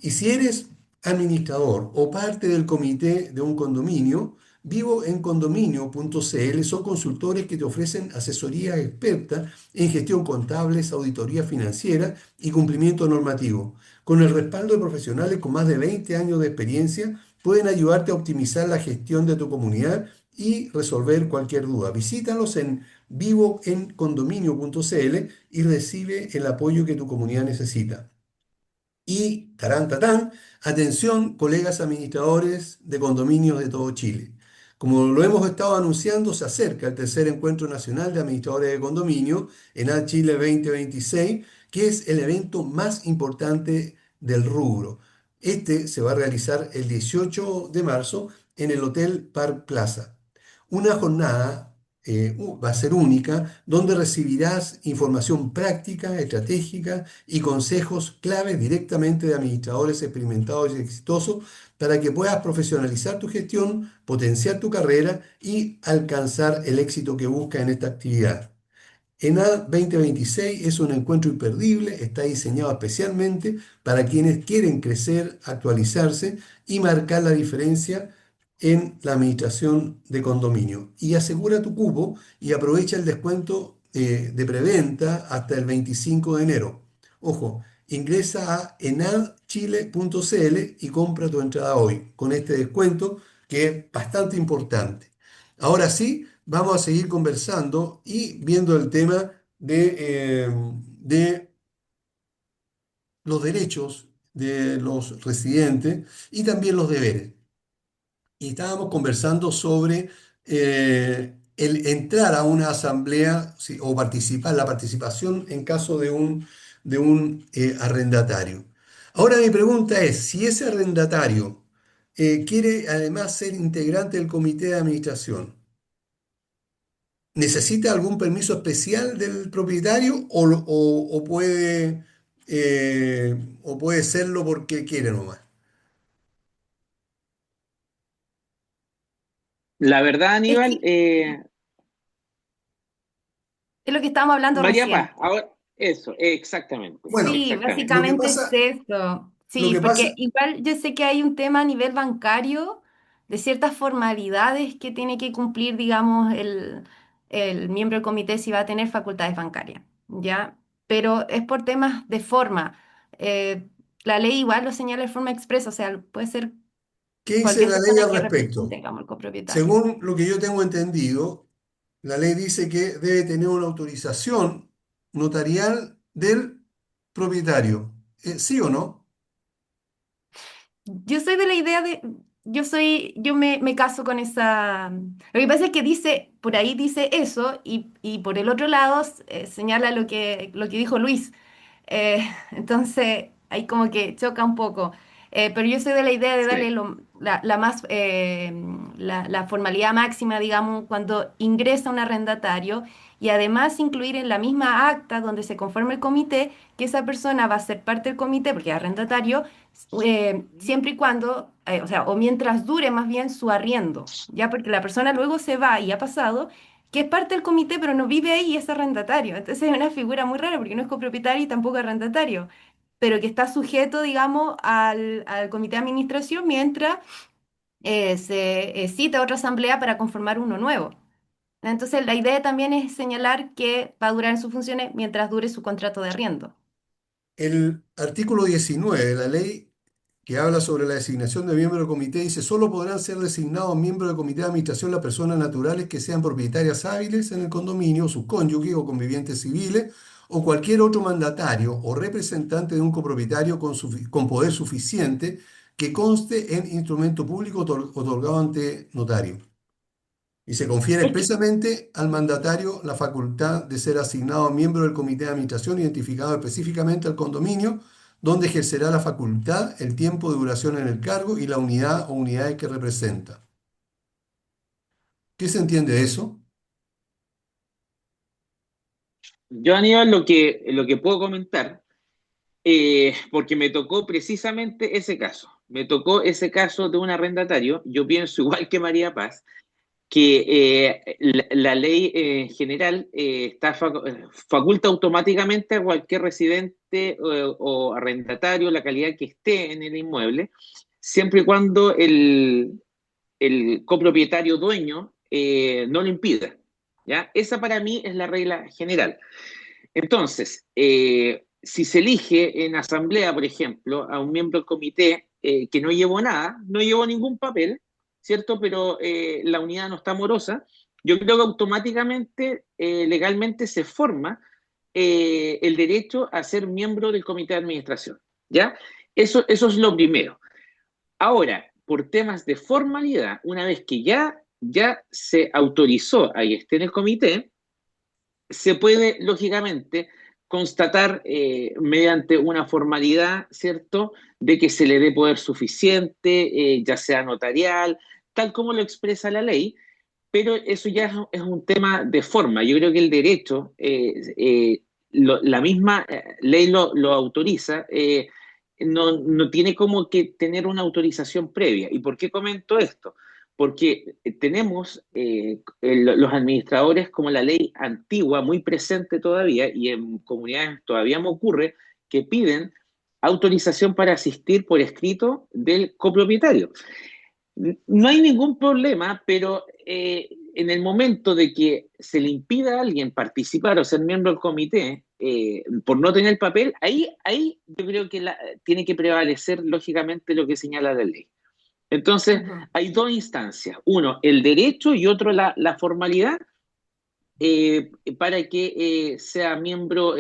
[SPEAKER 1] Y si eres administrador o parte del comité de un condominio, vivoencondominio.cl son consultores que te ofrecen asesoría experta en gestión contable, auditoría financiera y cumplimiento normativo. Con el respaldo de profesionales con más de 20 años de experiencia, pueden ayudarte a optimizar la gestión de tu comunidad y resolver cualquier duda. Visítalos en vivoencondominio.cl y recibe el apoyo que tu comunidad necesita. Y, tarán, tatán, atención, colegas administradores de condominios de todo Chile. Como lo hemos estado anunciando, se acerca el tercer encuentro nacional de administradores de condominio en Chile 2026, que es el evento más importante del rubro. Este se va a realizar el 18 de marzo en el Hotel Park Plaza. Una jornada va a ser única, donde recibirás información práctica, estratégica y consejos claves directamente de administradores experimentados y exitosos para que puedas profesionalizar tu gestión, potenciar tu carrera y alcanzar el éxito que buscas en esta actividad. ENAD 2026 es un encuentro imperdible, está diseñado especialmente para quienes quieren crecer, actualizarse y marcar la diferencia en la administración de condominio. Y asegura tu cupo y aprovecha el descuento de preventa hasta el 25 de enero. Ojo, ingresa a enadchile.cl y compra tu entrada hoy con este descuento que es bastante importante. Ahora sí, vamos a seguir conversando y viendo el tema de los derechos de los residentes y también los deberes. Y estábamos conversando sobre el entrar a una asamblea, sí, o participar, la participación en caso de un arrendatario. Ahora mi pregunta es, si ese arrendatario quiere además ser integrante del comité de administración, ¿necesita algún permiso especial del propietario o puede serlo porque quiere nomás?
[SPEAKER 3] La verdad,
[SPEAKER 2] Es
[SPEAKER 3] Aníbal,
[SPEAKER 2] que es lo que estábamos hablando
[SPEAKER 3] María Paz,
[SPEAKER 2] recién.
[SPEAKER 3] ahora, eso, exactamente,
[SPEAKER 1] Bueno,
[SPEAKER 2] Sí,
[SPEAKER 3] exactamente.
[SPEAKER 2] básicamente es eso.
[SPEAKER 1] lo
[SPEAKER 2] Sí,
[SPEAKER 1] que
[SPEAKER 2] porque
[SPEAKER 1] pasa,
[SPEAKER 2] igual yo sé que hay un tema a nivel bancario de ciertas formalidades que tiene que cumplir, digamos, el miembro del comité si va a tener facultades bancarias, ¿ya? Pero es por temas de forma. Eh, la ley igual lo señala de forma expresa, o sea, puede ser
[SPEAKER 1] ¿qué dice
[SPEAKER 2] cualquier
[SPEAKER 1] la ley
[SPEAKER 2] persona
[SPEAKER 1] al
[SPEAKER 2] que represente,
[SPEAKER 1] respecto?
[SPEAKER 2] digamos, el copropietario.
[SPEAKER 1] Según lo que yo tengo entendido, la ley dice que debe tener una autorización notarial del propietario. ¿Sí o no?
[SPEAKER 2] Yo soy de la idea de, yo me caso con esa. Lo que pasa es que dice, por ahí dice eso, y por el otro lado señala lo que dijo Luis. Entonces, ahí como que choca un poco. Pero yo soy de la idea de darle
[SPEAKER 3] Sí.
[SPEAKER 2] la formalidad máxima, digamos, cuando ingresa un arrendatario y además incluir en la misma acta donde se conforme el comité que esa persona va a ser parte del comité porque es arrendatario, siempre y cuando, o sea, o mientras dure más bien su arriendo, ya porque la persona luego se va y ha pasado que es parte del comité, pero no vive ahí y es arrendatario. Entonces es una figura muy rara porque no es copropietario y tampoco arrendatario, pero que está sujeto, digamos, al comité de administración mientras se cita otra asamblea para conformar uno nuevo. Entonces la idea también es señalar que va a durar en sus funciones mientras dure su contrato de arriendo.
[SPEAKER 1] El artículo 19 de la ley que habla sobre la designación de miembros del comité dice, solo podrán ser designados miembros del comité de administración las personas naturales que sean propietarias hábiles en el condominio, sus cónyuges o convivientes civiles, o cualquier otro mandatario o representante de un copropietario con poder suficiente que conste en instrumento público otorgado ante notario. Y se confiere
[SPEAKER 2] Es que
[SPEAKER 1] expresamente al mandatario la facultad de ser asignado miembro del comité de administración identificado específicamente al condominio, donde ejercerá la facultad, el tiempo de duración en el cargo y la unidad o unidades que representa. ¿Qué se entiende de eso?
[SPEAKER 3] Yo, Aníbal, lo que puedo comentar, porque me tocó precisamente ese caso. Me tocó ese caso de un arrendatario. Yo pienso igual que María Paz, que la ley general faculta automáticamente a cualquier residente o arrendatario la calidad que esté en el inmueble, siempre y cuando el copropietario dueño no lo impida. ¿Ya? Esa para mí es la regla general. Entonces, si se elige en asamblea, por ejemplo, a un miembro del comité que no llevó nada, no llevó ningún papel, ¿cierto? Pero la unidad no está morosa, yo creo que automáticamente, legalmente, se forma el derecho a ser miembro del comité de administración, ¿ya? Eso es lo primero. Ahora, por temas de formalidad, una vez que ya se autorizó a que esté en el comité, se puede, lógicamente, constatar mediante una formalidad, ¿cierto?, de que se le dé poder suficiente, ya sea notarial, tal como lo expresa la ley, pero eso ya es un tema de forma. Yo creo que el derecho, la misma ley lo autoriza, no tiene como que tener una autorización previa. ¿Y por qué comento esto? Porque tenemos los administradores como la ley antigua muy presente todavía y en comunidades todavía me ocurre que piden autorización para asistir por escrito del copropietario. No hay ningún problema, pero en el momento de que se le impida a alguien participar o ser miembro del comité por no tener papel, ahí yo creo que tiene que prevalecer lógicamente lo que señala la ley. Entonces,
[SPEAKER 2] Ujú.
[SPEAKER 3] hay dos instancias. Uno, el derecho y otro, la formalidad para que sea miembro,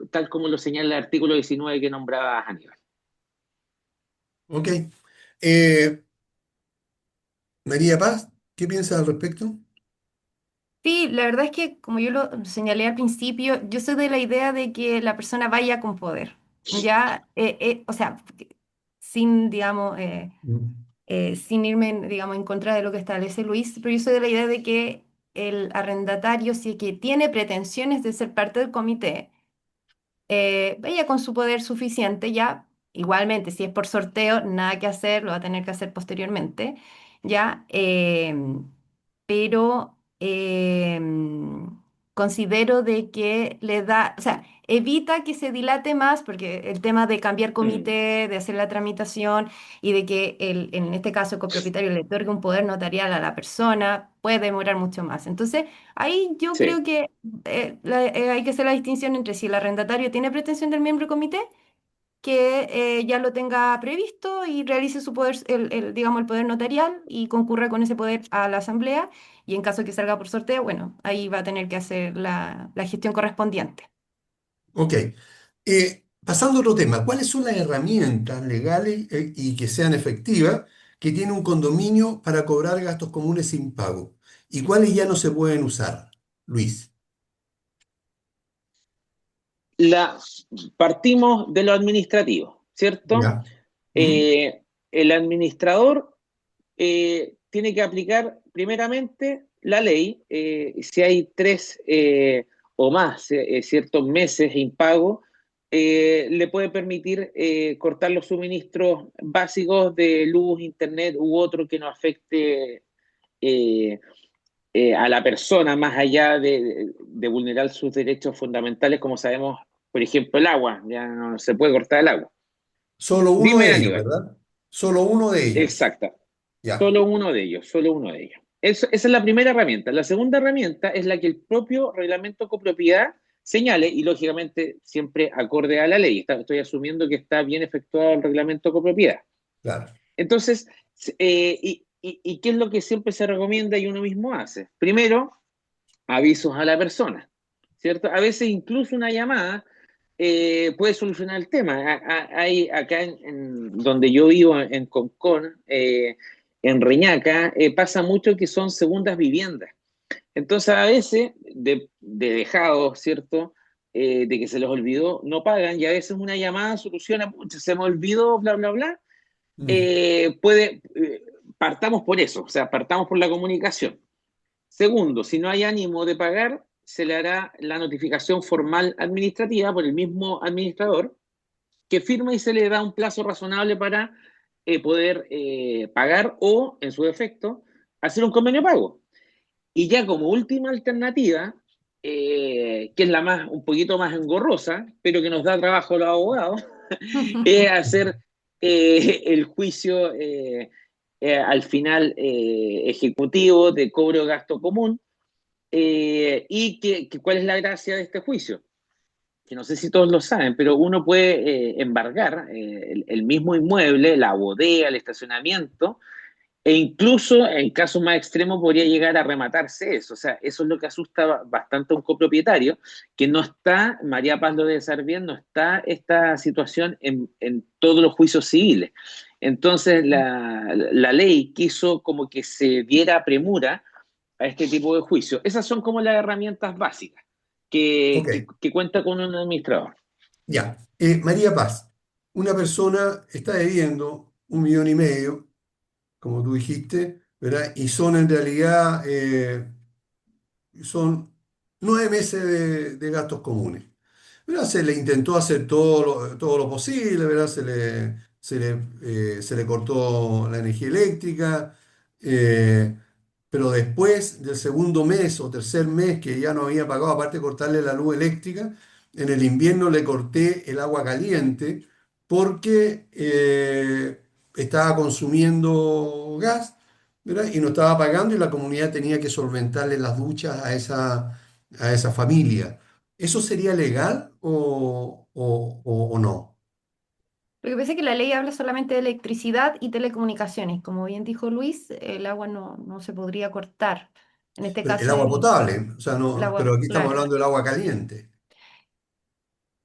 [SPEAKER 3] tal como lo señala el artículo 19 que nombraba Aníbal.
[SPEAKER 1] Ok. Eh, María Paz, ¿qué piensas al respecto?
[SPEAKER 2] Sí, la verdad es que, como yo lo señalé al principio, yo soy de la idea de que la persona vaya con poder, ¿ya? O sea, sin, digamos,
[SPEAKER 1] Mm.
[SPEAKER 2] sin irme, digamos, en contra de lo que establece Luis, pero yo soy de la idea de que el arrendatario, si es que tiene pretensiones de ser parte del comité, vaya con su poder suficiente ya. Igualmente, si es por sorteo, nada que hacer, lo va a tener que hacer posteriormente, ya. Pero considero de que le da, o sea, evita que se dilate más, porque el tema de cambiar
[SPEAKER 3] Mm,
[SPEAKER 2] comité, de hacer la tramitación y de que en este caso el copropietario le otorgue un poder notarial a la persona, puede demorar mucho más. Entonces, ahí yo creo
[SPEAKER 3] sí,
[SPEAKER 2] que hay que hacer la distinción entre si el arrendatario tiene pretensión del miembro del comité, que ya lo tenga previsto y realice su poder, digamos, el poder notarial y concurra con ese poder a la asamblea. Y en caso que salga por sorteo, bueno, ahí va a tener que hacer la gestión correspondiente.
[SPEAKER 1] Ok. Pasando a otro tema, ¿cuáles son las herramientas legales y que sean efectivas que tiene un condominio para cobrar gastos comunes sin pago? ¿Y cuáles ya no se pueden usar, Luis?
[SPEAKER 3] La, Partimos de lo administrativo, ¿cierto?
[SPEAKER 1] Ya. ¿Mm?
[SPEAKER 3] El administrador tiene que aplicar primeramente la ley. Si hay tres o más ciertos meses impago, le puede permitir cortar los suministros básicos de luz, internet u otro que no afecte eh, a la persona más allá de vulnerar sus derechos fundamentales, como sabemos, por ejemplo, el agua. Ya no se puede cortar el agua.
[SPEAKER 1] Solo uno
[SPEAKER 3] Dime,
[SPEAKER 1] de ellos,
[SPEAKER 3] Aníbal.
[SPEAKER 1] ¿verdad? Solo uno de ellos.
[SPEAKER 3] Exacta.
[SPEAKER 1] Ya,
[SPEAKER 3] Solo uno de ellos, solo uno de ellos. Esa es la primera herramienta. La segunda herramienta es la que el propio reglamento copropiedad señale y lógicamente siempre acorde a la ley. Estoy asumiendo que está bien efectuado el reglamento copropiedad.
[SPEAKER 1] claro.
[SPEAKER 3] Entonces, ¿y qué es lo que siempre se recomienda y uno mismo hace? Primero, avisos a la persona, ¿cierto? A veces incluso una llamada puede solucionar el tema. Hay acá donde yo vivo, en Concón, en Reñaca, pasa mucho que son segundas viviendas. Entonces, a veces, de dejados, ¿cierto? De que se les olvidó, no pagan y a veces una llamada soluciona, "Pucha, se me olvidó, bla, bla, bla".
[SPEAKER 1] Mm,
[SPEAKER 3] Puede, partamos por eso, o sea, partamos por la comunicación. Segundo, si no hay ánimo de pagar, se le hará la notificación formal administrativa por el mismo administrador que firma y se le da un plazo razonable para poder pagar o, en su defecto, hacer un convenio de pago. Y ya como última alternativa, que es la más, un poquito más engorrosa, pero que nos da trabajo a los abogados, es hacer el juicio al final ejecutivo de cobro de gasto común. Y cuál es la gracia de este juicio, que no sé si todos lo saben, pero uno puede embargar el mismo inmueble, la bodega, el estacionamiento, e incluso en casos más extremos podría llegar a rematarse eso. O sea, eso es lo que asusta bastante a un copropietario, que no está, María Paz lo debe saber bien, no está esta situación en todos los juicios civiles. Entonces, la ley quiso como que se diera premura a este tipo de juicio. Esas son como las herramientas básicas
[SPEAKER 1] ok,
[SPEAKER 3] que cuenta con un administrador.
[SPEAKER 1] ya. María Paz, una persona está debiendo 1,5 millones, como tú dijiste, ¿verdad? Y son en realidad, son 9 meses de gastos comunes. ¿Verdad? Se le intentó hacer todo lo posible, ¿verdad? Se le cortó la energía eléctrica, eh, pero después del segundo mes o tercer mes que ya no había pagado, aparte de cortarle la luz eléctrica, en el invierno le corté el agua caliente porque estaba consumiendo gas, ¿verdad? Y no estaba pagando y la comunidad tenía que solventarle las duchas a esa familia. ¿Eso sería legal o no?
[SPEAKER 2] Lo que pasa es que la ley habla solamente de electricidad y telecomunicaciones. Como bien dijo Luis, el agua no se podría cortar. En este
[SPEAKER 1] Pero el
[SPEAKER 2] caso,
[SPEAKER 1] agua potable, o sea,
[SPEAKER 2] el
[SPEAKER 1] no, pero
[SPEAKER 2] agua,
[SPEAKER 1] aquí estamos
[SPEAKER 2] claro.
[SPEAKER 1] hablando del agua caliente.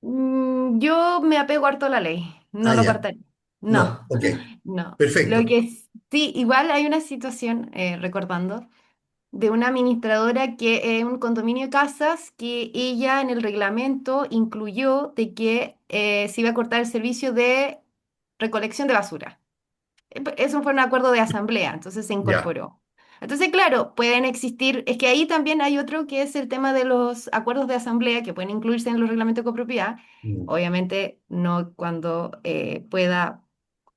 [SPEAKER 2] Yo me apego harto a la ley, no
[SPEAKER 1] Ah,
[SPEAKER 2] lo
[SPEAKER 1] ya.
[SPEAKER 2] cortaría. No,
[SPEAKER 1] No, ok,
[SPEAKER 2] no. Lo
[SPEAKER 1] perfecto.
[SPEAKER 2] que sí, igual hay una situación, recordando, de una administradora que es un condominio de casas que ella en el reglamento incluyó de que se iba a cortar el servicio de recolección de basura. Eso fue un acuerdo de asamblea, entonces se
[SPEAKER 1] Ya.
[SPEAKER 2] incorporó. Entonces, claro, pueden existir, es que ahí también hay otro que es el tema de los acuerdos de asamblea que pueden incluirse en los reglamentos de copropiedad,
[SPEAKER 1] Mm,
[SPEAKER 2] obviamente no cuando pueda,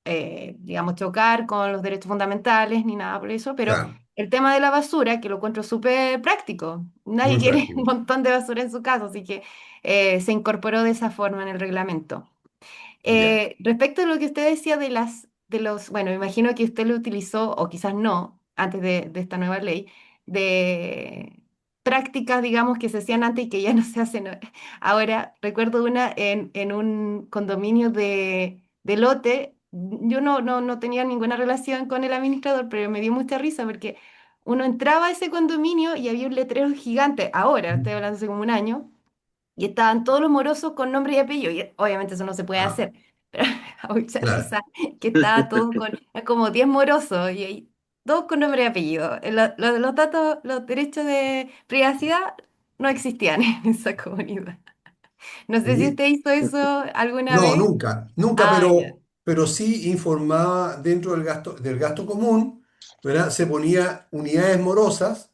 [SPEAKER 2] digamos, chocar con los derechos fundamentales ni nada por eso, pero
[SPEAKER 1] claro,
[SPEAKER 2] el tema de la basura, que lo encuentro súper práctico, nadie
[SPEAKER 1] muy
[SPEAKER 2] quiere un
[SPEAKER 1] práctico.
[SPEAKER 2] montón de basura en su casa, así que se incorporó de esa forma en el reglamento.
[SPEAKER 1] Ya.
[SPEAKER 2] Respecto a lo que usted decía bueno, me imagino que usted lo utilizó, o quizás no, antes de esta nueva ley, de, prácticas, digamos, que se hacían antes y que ya no se hacen ahora. Recuerdo una en un condominio de lote. Yo no tenía ninguna relación con el administrador, pero me dio mucha risa porque uno entraba a ese condominio y había un letrero gigante, ahora, estoy hablando hace como un año, y estaban todos los morosos con nombre y apellido. Y obviamente eso no se puede
[SPEAKER 1] Ah,
[SPEAKER 2] hacer. Pero a mucha
[SPEAKER 1] claro.
[SPEAKER 2] risa que estaba todo con como 10 morosos y ahí, todos con nombre y apellido. Los datos, los derechos de privacidad no existían en esa comunidad. No sé si
[SPEAKER 1] Y
[SPEAKER 2] usted hizo eso alguna
[SPEAKER 1] no,
[SPEAKER 2] vez.
[SPEAKER 1] nunca, nunca,
[SPEAKER 2] Ah, ya.
[SPEAKER 1] pero sí informaba dentro del gasto común, ¿verdad? Se ponía unidades morosas,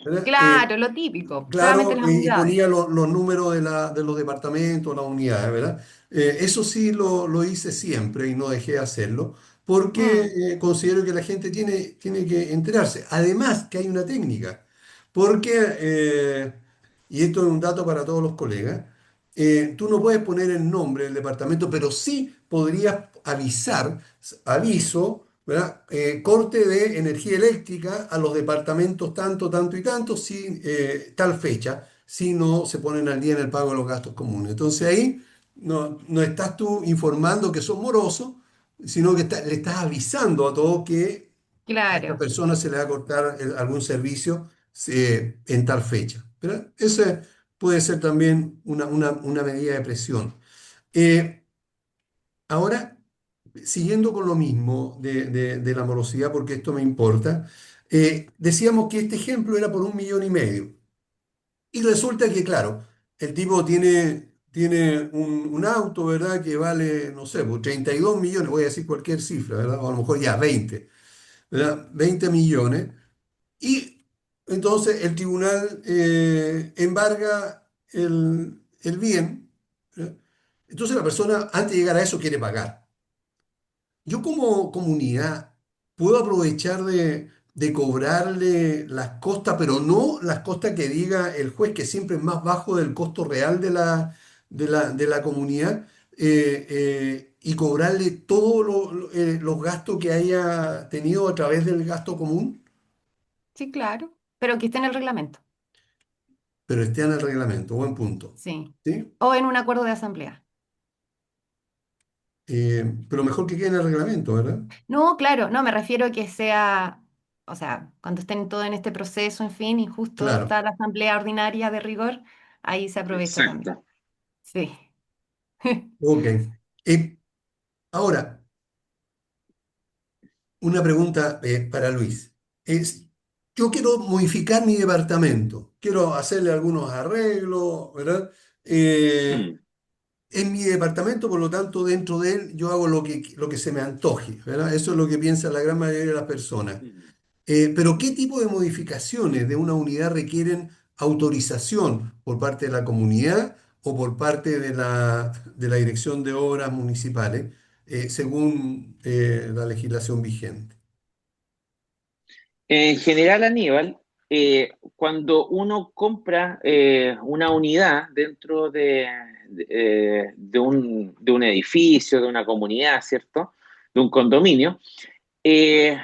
[SPEAKER 1] ¿verdad?
[SPEAKER 2] Claro, lo típico, solamente
[SPEAKER 1] Claro,
[SPEAKER 2] las
[SPEAKER 1] y
[SPEAKER 2] unidades.
[SPEAKER 1] ponía los números de los departamentos, las unidades, ¿verdad? Eso sí lo hice siempre y no dejé de hacerlo,
[SPEAKER 2] Mm,
[SPEAKER 1] porque considero que la gente tiene que enterarse. Además, que hay una técnica, porque, y esto es un dato para todos los colegas, tú no puedes poner el nombre del departamento, pero sí podrías avisar, aviso, ¿verdad? Corte de energía eléctrica a los departamentos tanto, tanto y tanto, si, tal fecha, si no se ponen al día en el pago de los gastos comunes. Entonces ahí no estás tú informando que son morosos, sino que le estás avisando a todos que a esta
[SPEAKER 2] claro,
[SPEAKER 1] persona se le va a cortar algún servicio en tal fecha. ¿Verdad? Ese puede ser también una medida de presión. Eh, Ahora, siguiendo con lo mismo de la morosidad, porque esto me importa, decíamos que este ejemplo era por 1,5 millones. Y resulta que, claro, el tipo tiene un auto, ¿verdad? Que vale, no sé, pues 32 millones, voy a decir cualquier cifra, ¿verdad? O a lo mejor ya 20, ¿verdad? 20 millones. Y entonces el tribunal embarga el bien, ¿verdad? Entonces la persona, antes de llegar a eso, quiere pagar. Yo como comunidad puedo aprovechar de cobrarle las costas, pero no las costas que diga el juez, que siempre es más bajo del costo real de la comunidad, y cobrarle todos los gastos que haya tenido a través del gasto común,
[SPEAKER 2] sí, claro, pero que esté en el reglamento,
[SPEAKER 1] pero esté en el reglamento, buen punto.
[SPEAKER 2] sí.
[SPEAKER 1] ¿Sí?
[SPEAKER 2] O en un acuerdo de asamblea.
[SPEAKER 1] Pero mejor que quede en el reglamento, ¿verdad?
[SPEAKER 2] No, claro, no, me refiero a que sea, o sea, cuando estén todo en este proceso, en fin, y justo
[SPEAKER 1] Claro,
[SPEAKER 2] está la asamblea ordinaria de rigor, ahí se aprovecha también.
[SPEAKER 3] Exacto.
[SPEAKER 2] Sí.
[SPEAKER 1] ok. Ahora, una pregunta para Luis. Es, yo quiero modificar mi departamento, quiero hacerle algunos arreglos, ¿verdad? Eh,
[SPEAKER 3] Mm,
[SPEAKER 1] en mi departamento, por lo tanto, dentro de él yo hago lo que se me antoje, ¿verdad? Eso es lo que piensa la gran mayoría de las personas.
[SPEAKER 3] mm.
[SPEAKER 1] Pero ¿qué tipo de modificaciones de una unidad requieren autorización por parte de la comunidad o por parte de la Dirección de Obras Municipales, según la legislación vigente?
[SPEAKER 3] En general, Aníbal, cuando uno compra una unidad dentro de un edificio, de una comunidad, ¿cierto? De un condominio, eh,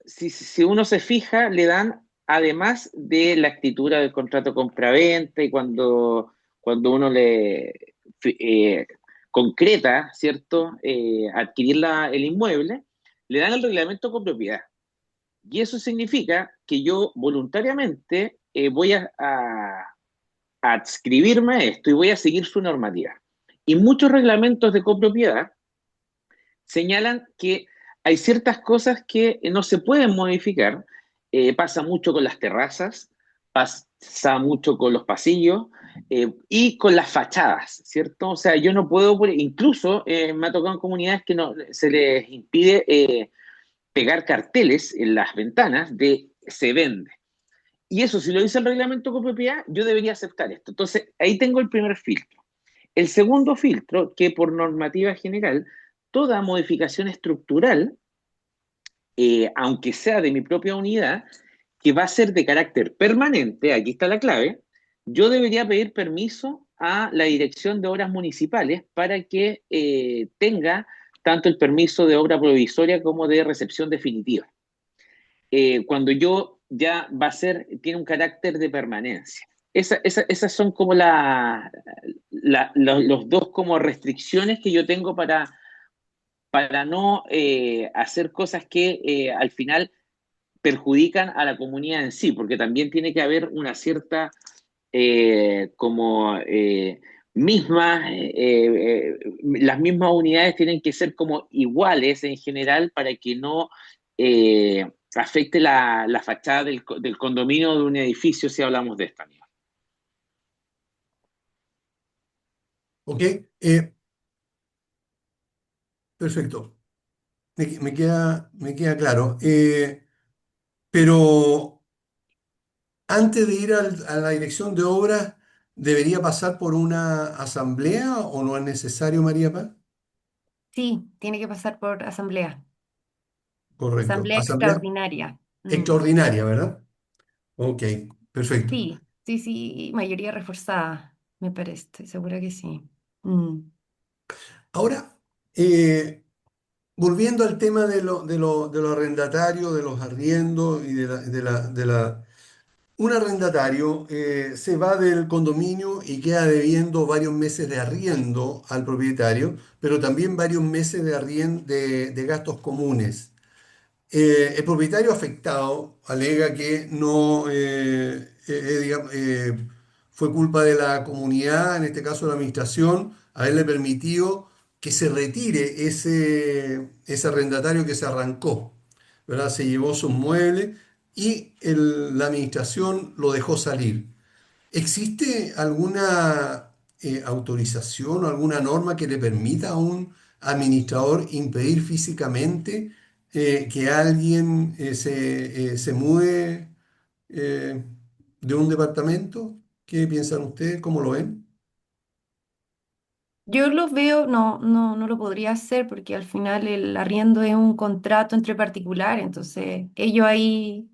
[SPEAKER 3] si uno se fija, le dan, además de la escritura del contrato compraventa y cuando uno eh, concreta, ¿cierto? Adquirir el inmueble, le dan el reglamento copropiedad. Y eso significa que yo voluntariamente voy a adscribirme a esto y voy a seguir su normativa. Y muchos reglamentos de copropiedad señalan que hay ciertas cosas que no se pueden modificar. Pasa mucho con las terrazas, pasa mucho con los pasillos y con las fachadas, ¿cierto? O sea, yo no puedo, incluso me ha tocado en comunidades que no, se les impide pegar carteles en las ventanas de se vende. Y eso, si lo dice el reglamento de copropiedad, yo debería aceptar esto. Entonces, ahí tengo el primer filtro. El segundo filtro, que por normativa general, toda modificación estructural, aunque sea de mi propia unidad, que va a ser de carácter permanente, aquí está la clave, yo debería pedir permiso a la Dirección de Obras Municipales para que tenga tanto el permiso de obra provisoria como de recepción definitiva. Cuando yo ya tiene un carácter de permanencia. Esas son como los dos como restricciones que yo tengo para no hacer cosas que al final perjudican a la comunidad en sí, porque también tiene que haber una cierta como las mismas unidades tienen que ser como iguales en general para que no afecte la fachada del condominio de un edificio si hablamos de esta misma.
[SPEAKER 1] ¿Ok? Perfecto. Me queda claro. Pero antes de ir a la dirección de obras, ¿debería pasar por una asamblea o no es necesario, María Paz?
[SPEAKER 2] Sí, tiene que pasar por asamblea,
[SPEAKER 1] Correcto.
[SPEAKER 2] asamblea
[SPEAKER 1] Asamblea
[SPEAKER 2] extraordinaria.
[SPEAKER 1] extraordinaria, ¿verdad? Ok, perfecto.
[SPEAKER 2] Sí, sí, sí, mayoría reforzada, me parece, estoy segura que sí. Mm.
[SPEAKER 1] Ahora, volviendo al tema de los arrendatarios, de los arriendos y un arrendatario se va del condominio y queda debiendo varios meses de arriendo al propietario, pero también varios meses de gastos comunes. El propietario afectado alega que no fue culpa de la comunidad, en este caso la administración, haberle permitido que se retire ese arrendatario que se arrancó, ¿verdad? Se llevó sus muebles y la administración lo dejó salir. ¿Existe alguna autorización o alguna norma que le permita a un administrador impedir físicamente que alguien se mude de un departamento? ¿Qué piensan ustedes? ¿Cómo lo ven?
[SPEAKER 2] Yo lo veo, no, no, no lo podría hacer porque al final el arriendo es un contrato entre particulares, entonces ellos ahí,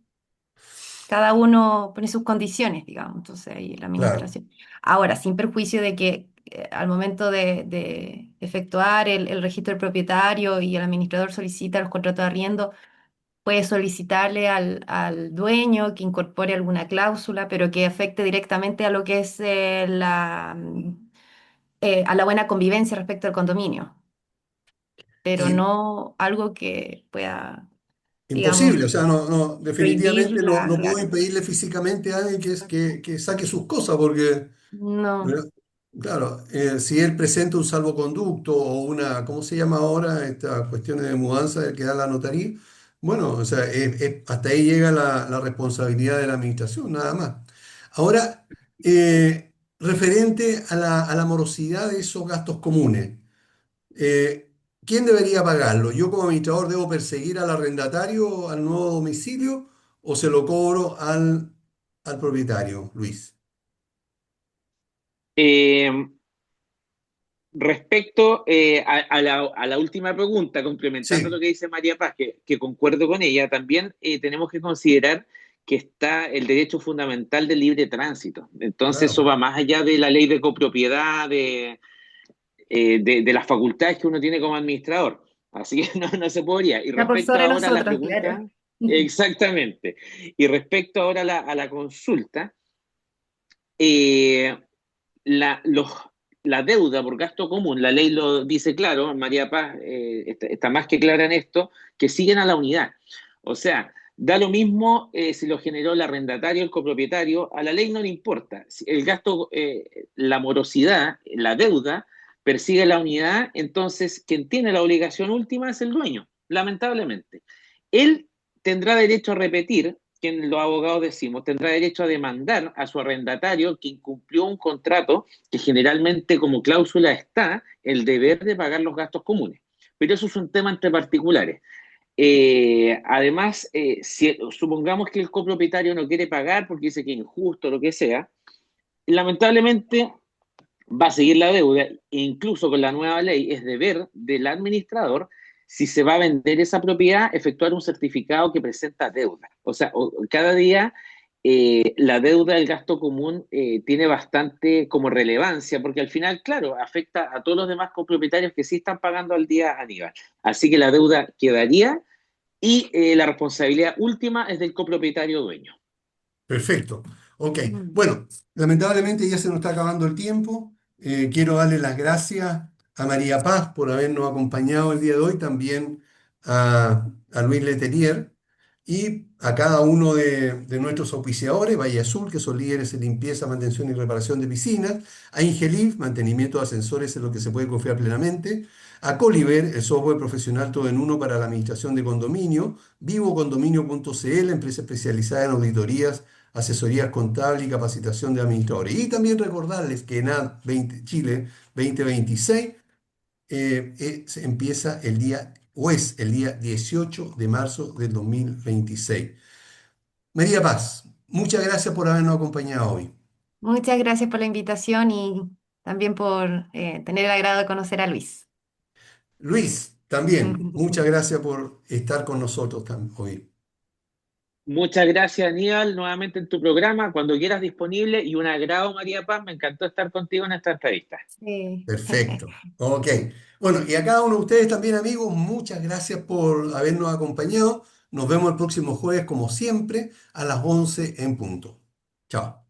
[SPEAKER 2] cada uno pone sus condiciones, digamos, entonces ahí la
[SPEAKER 1] Claro.
[SPEAKER 2] administración. Ahora, sin perjuicio de que al momento de efectuar el registro del propietario y el administrador solicita los contratos de arriendo, puede solicitarle al dueño que incorpore alguna cláusula, pero que afecte directamente a lo que es a la buena convivencia respecto al condominio, pero
[SPEAKER 1] Y
[SPEAKER 2] no algo que pueda,
[SPEAKER 1] imposible,
[SPEAKER 2] digamos,
[SPEAKER 1] o sea, definitivamente
[SPEAKER 2] prohibirla,
[SPEAKER 1] no puedo
[SPEAKER 2] claro.
[SPEAKER 1] impedirle físicamente a alguien que saque sus cosas porque...
[SPEAKER 2] No,
[SPEAKER 1] ¿verdad? Claro, si él presenta un salvoconducto o una, ¿cómo se llama ahora? Estas cuestiones de mudanza que da la notaría. Bueno, o sea, hasta ahí llega la responsabilidad de la administración, nada más. Ahora, referente a la morosidad de esos gastos comunes, ¿quién debería pagarlo? ¿Yo como administrador debo perseguir al arrendatario al nuevo domicilio o se lo cobro al propietario, Luis?
[SPEAKER 3] Eh, Respecto a la última pregunta, complementando lo
[SPEAKER 1] Sí,
[SPEAKER 3] que dice María Paz, que concuerdo con ella, también tenemos que considerar que está el derecho fundamental del libre tránsito. Entonces eso
[SPEAKER 1] claro.
[SPEAKER 3] va más allá de la ley de copropiedad, de las facultades que uno tiene como administrador. Así que no se podría. Y
[SPEAKER 2] está por
[SPEAKER 3] respecto
[SPEAKER 2] sobre
[SPEAKER 3] ahora a la
[SPEAKER 2] nosotros, claro.
[SPEAKER 3] pregunta, exactamente. Y respecto ahora a la consulta, eh, la, los, la deuda por gasto común, la ley lo dice claro, María Paz está más que clara en esto, que siguen a la unidad. O sea, da lo mismo si lo generó el arrendatario, el copropietario, a la ley no le importa. Si el gasto, la morosidad, la deuda, persigue la unidad, entonces quien tiene la obligación última es el dueño, lamentablemente. Él tendrá derecho a repetir, que los abogados decimos, tendrá derecho a demandar a su arrendatario que incumplió un contrato que generalmente como cláusula está el deber de pagar los gastos comunes. Pero eso es un tema entre particulares. Además, si supongamos que el copropietario no quiere pagar porque dice que es injusto, lo que sea, lamentablemente va a seguir la deuda e incluso con la nueva ley es deber del administrador, si se va a vender esa propiedad, efectuar un certificado que presenta deuda. O sea, cada día la deuda del gasto común tiene bastante como relevancia, porque al final, claro, afecta a todos los demás copropietarios que sí están pagando al día, Aníbal. Así que la deuda quedaría y la responsabilidad última es del copropietario dueño.
[SPEAKER 1] Perfecto. Ok.
[SPEAKER 2] Mm.
[SPEAKER 1] Bueno, lamentablemente ya se nos está acabando el tiempo. Quiero darle las gracias a María Paz por habernos acompañado el día de hoy, también a Luis Letelier y a cada uno de nuestros auspiciadores, Valle Azul, que son líderes en limpieza, mantención y reparación de piscinas, a Ingelif, mantenimiento de ascensores en lo que se puede confiar plenamente, a Coliver, el software profesional todo en uno para la administración de condominio, vivocondominio.cl, empresa especializada en auditorías, asesorías contables y capacitación de administradores. Y también recordarles que ENAD 20 Chile 2026 empieza el día, o es el día 18 de marzo del 2026. María Paz, muchas gracias por habernos acompañado hoy.
[SPEAKER 2] Muchas gracias por la invitación y también por tener el agrado de conocer a Luis.
[SPEAKER 1] Luis, también, muchas gracias por estar con nosotros hoy.
[SPEAKER 3] Muchas gracias, Aníbal, nuevamente en tu programa, cuando quieras disponible, y un agrado, María Paz, me encantó estar contigo en esta entrevista.
[SPEAKER 2] Sí.
[SPEAKER 1] Perfecto. Ok. Bueno, y a cada uno de ustedes también, amigos, muchas gracias por habernos acompañado. Nos vemos el próximo jueves, como siempre, a las 11 en punto. Chao.